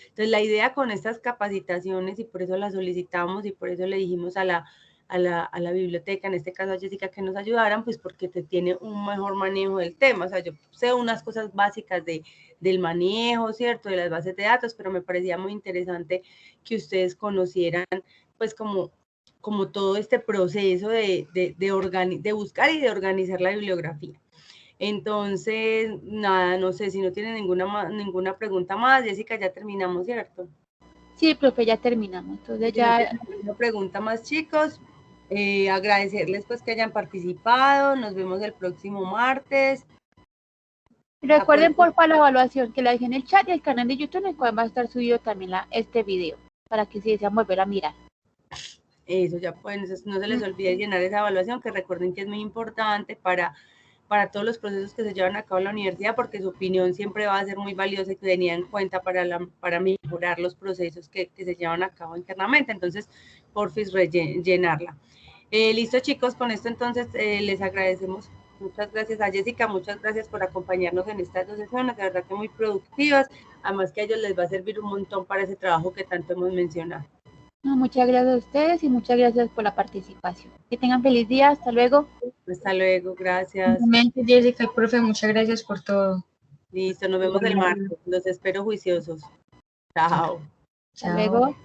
Entonces, la idea con estas capacitaciones, y por eso las solicitamos y por eso le dijimos a la biblioteca, en este caso a Jessica, que nos ayudaran, pues porque te tiene un mejor manejo del tema. O sea, yo sé unas cosas básicas del manejo, ¿cierto? De las bases de datos, pero me parecía muy interesante que ustedes conocieran, pues, como todo este proceso de buscar y de organizar la bibliografía. Entonces, nada, no sé si no tienen ninguna pregunta más. Jessica, ya terminamos, ¿cierto? Sí, profe, ya terminamos. Entonces Si ya... no tienen ninguna pregunta más, chicos. Agradecerles pues que hayan participado. Nos vemos el próximo martes. Recuerden porfa la evaluación que la dejé en el chat y el canal de YouTube en el cual va a estar subido también este video para que si desean volver a mirar. Eso, ya pueden, no se les olvide llenar esa evaluación, que recuerden que es muy importante para todos los procesos que se llevan a cabo en la universidad, porque su opinión siempre va a ser muy valiosa y tenida en cuenta para mejorar los procesos que se llevan a cabo internamente. Entonces, porfis, llenarla. Listo, chicos, con esto entonces les agradecemos. Muchas gracias a Jessica, muchas gracias por acompañarnos en estas 2 sesiones, de verdad que muy productivas, además que a ellos les va a servir un montón para ese trabajo que tanto hemos mencionado. No, muchas gracias a ustedes y muchas gracias por la participación. Que tengan feliz día, hasta luego. Hasta luego, gracias. Simplemente, Jessica, profe, muchas gracias por todo. Listo, nos vemos el martes, los espero juiciosos. Chao. Hasta luego.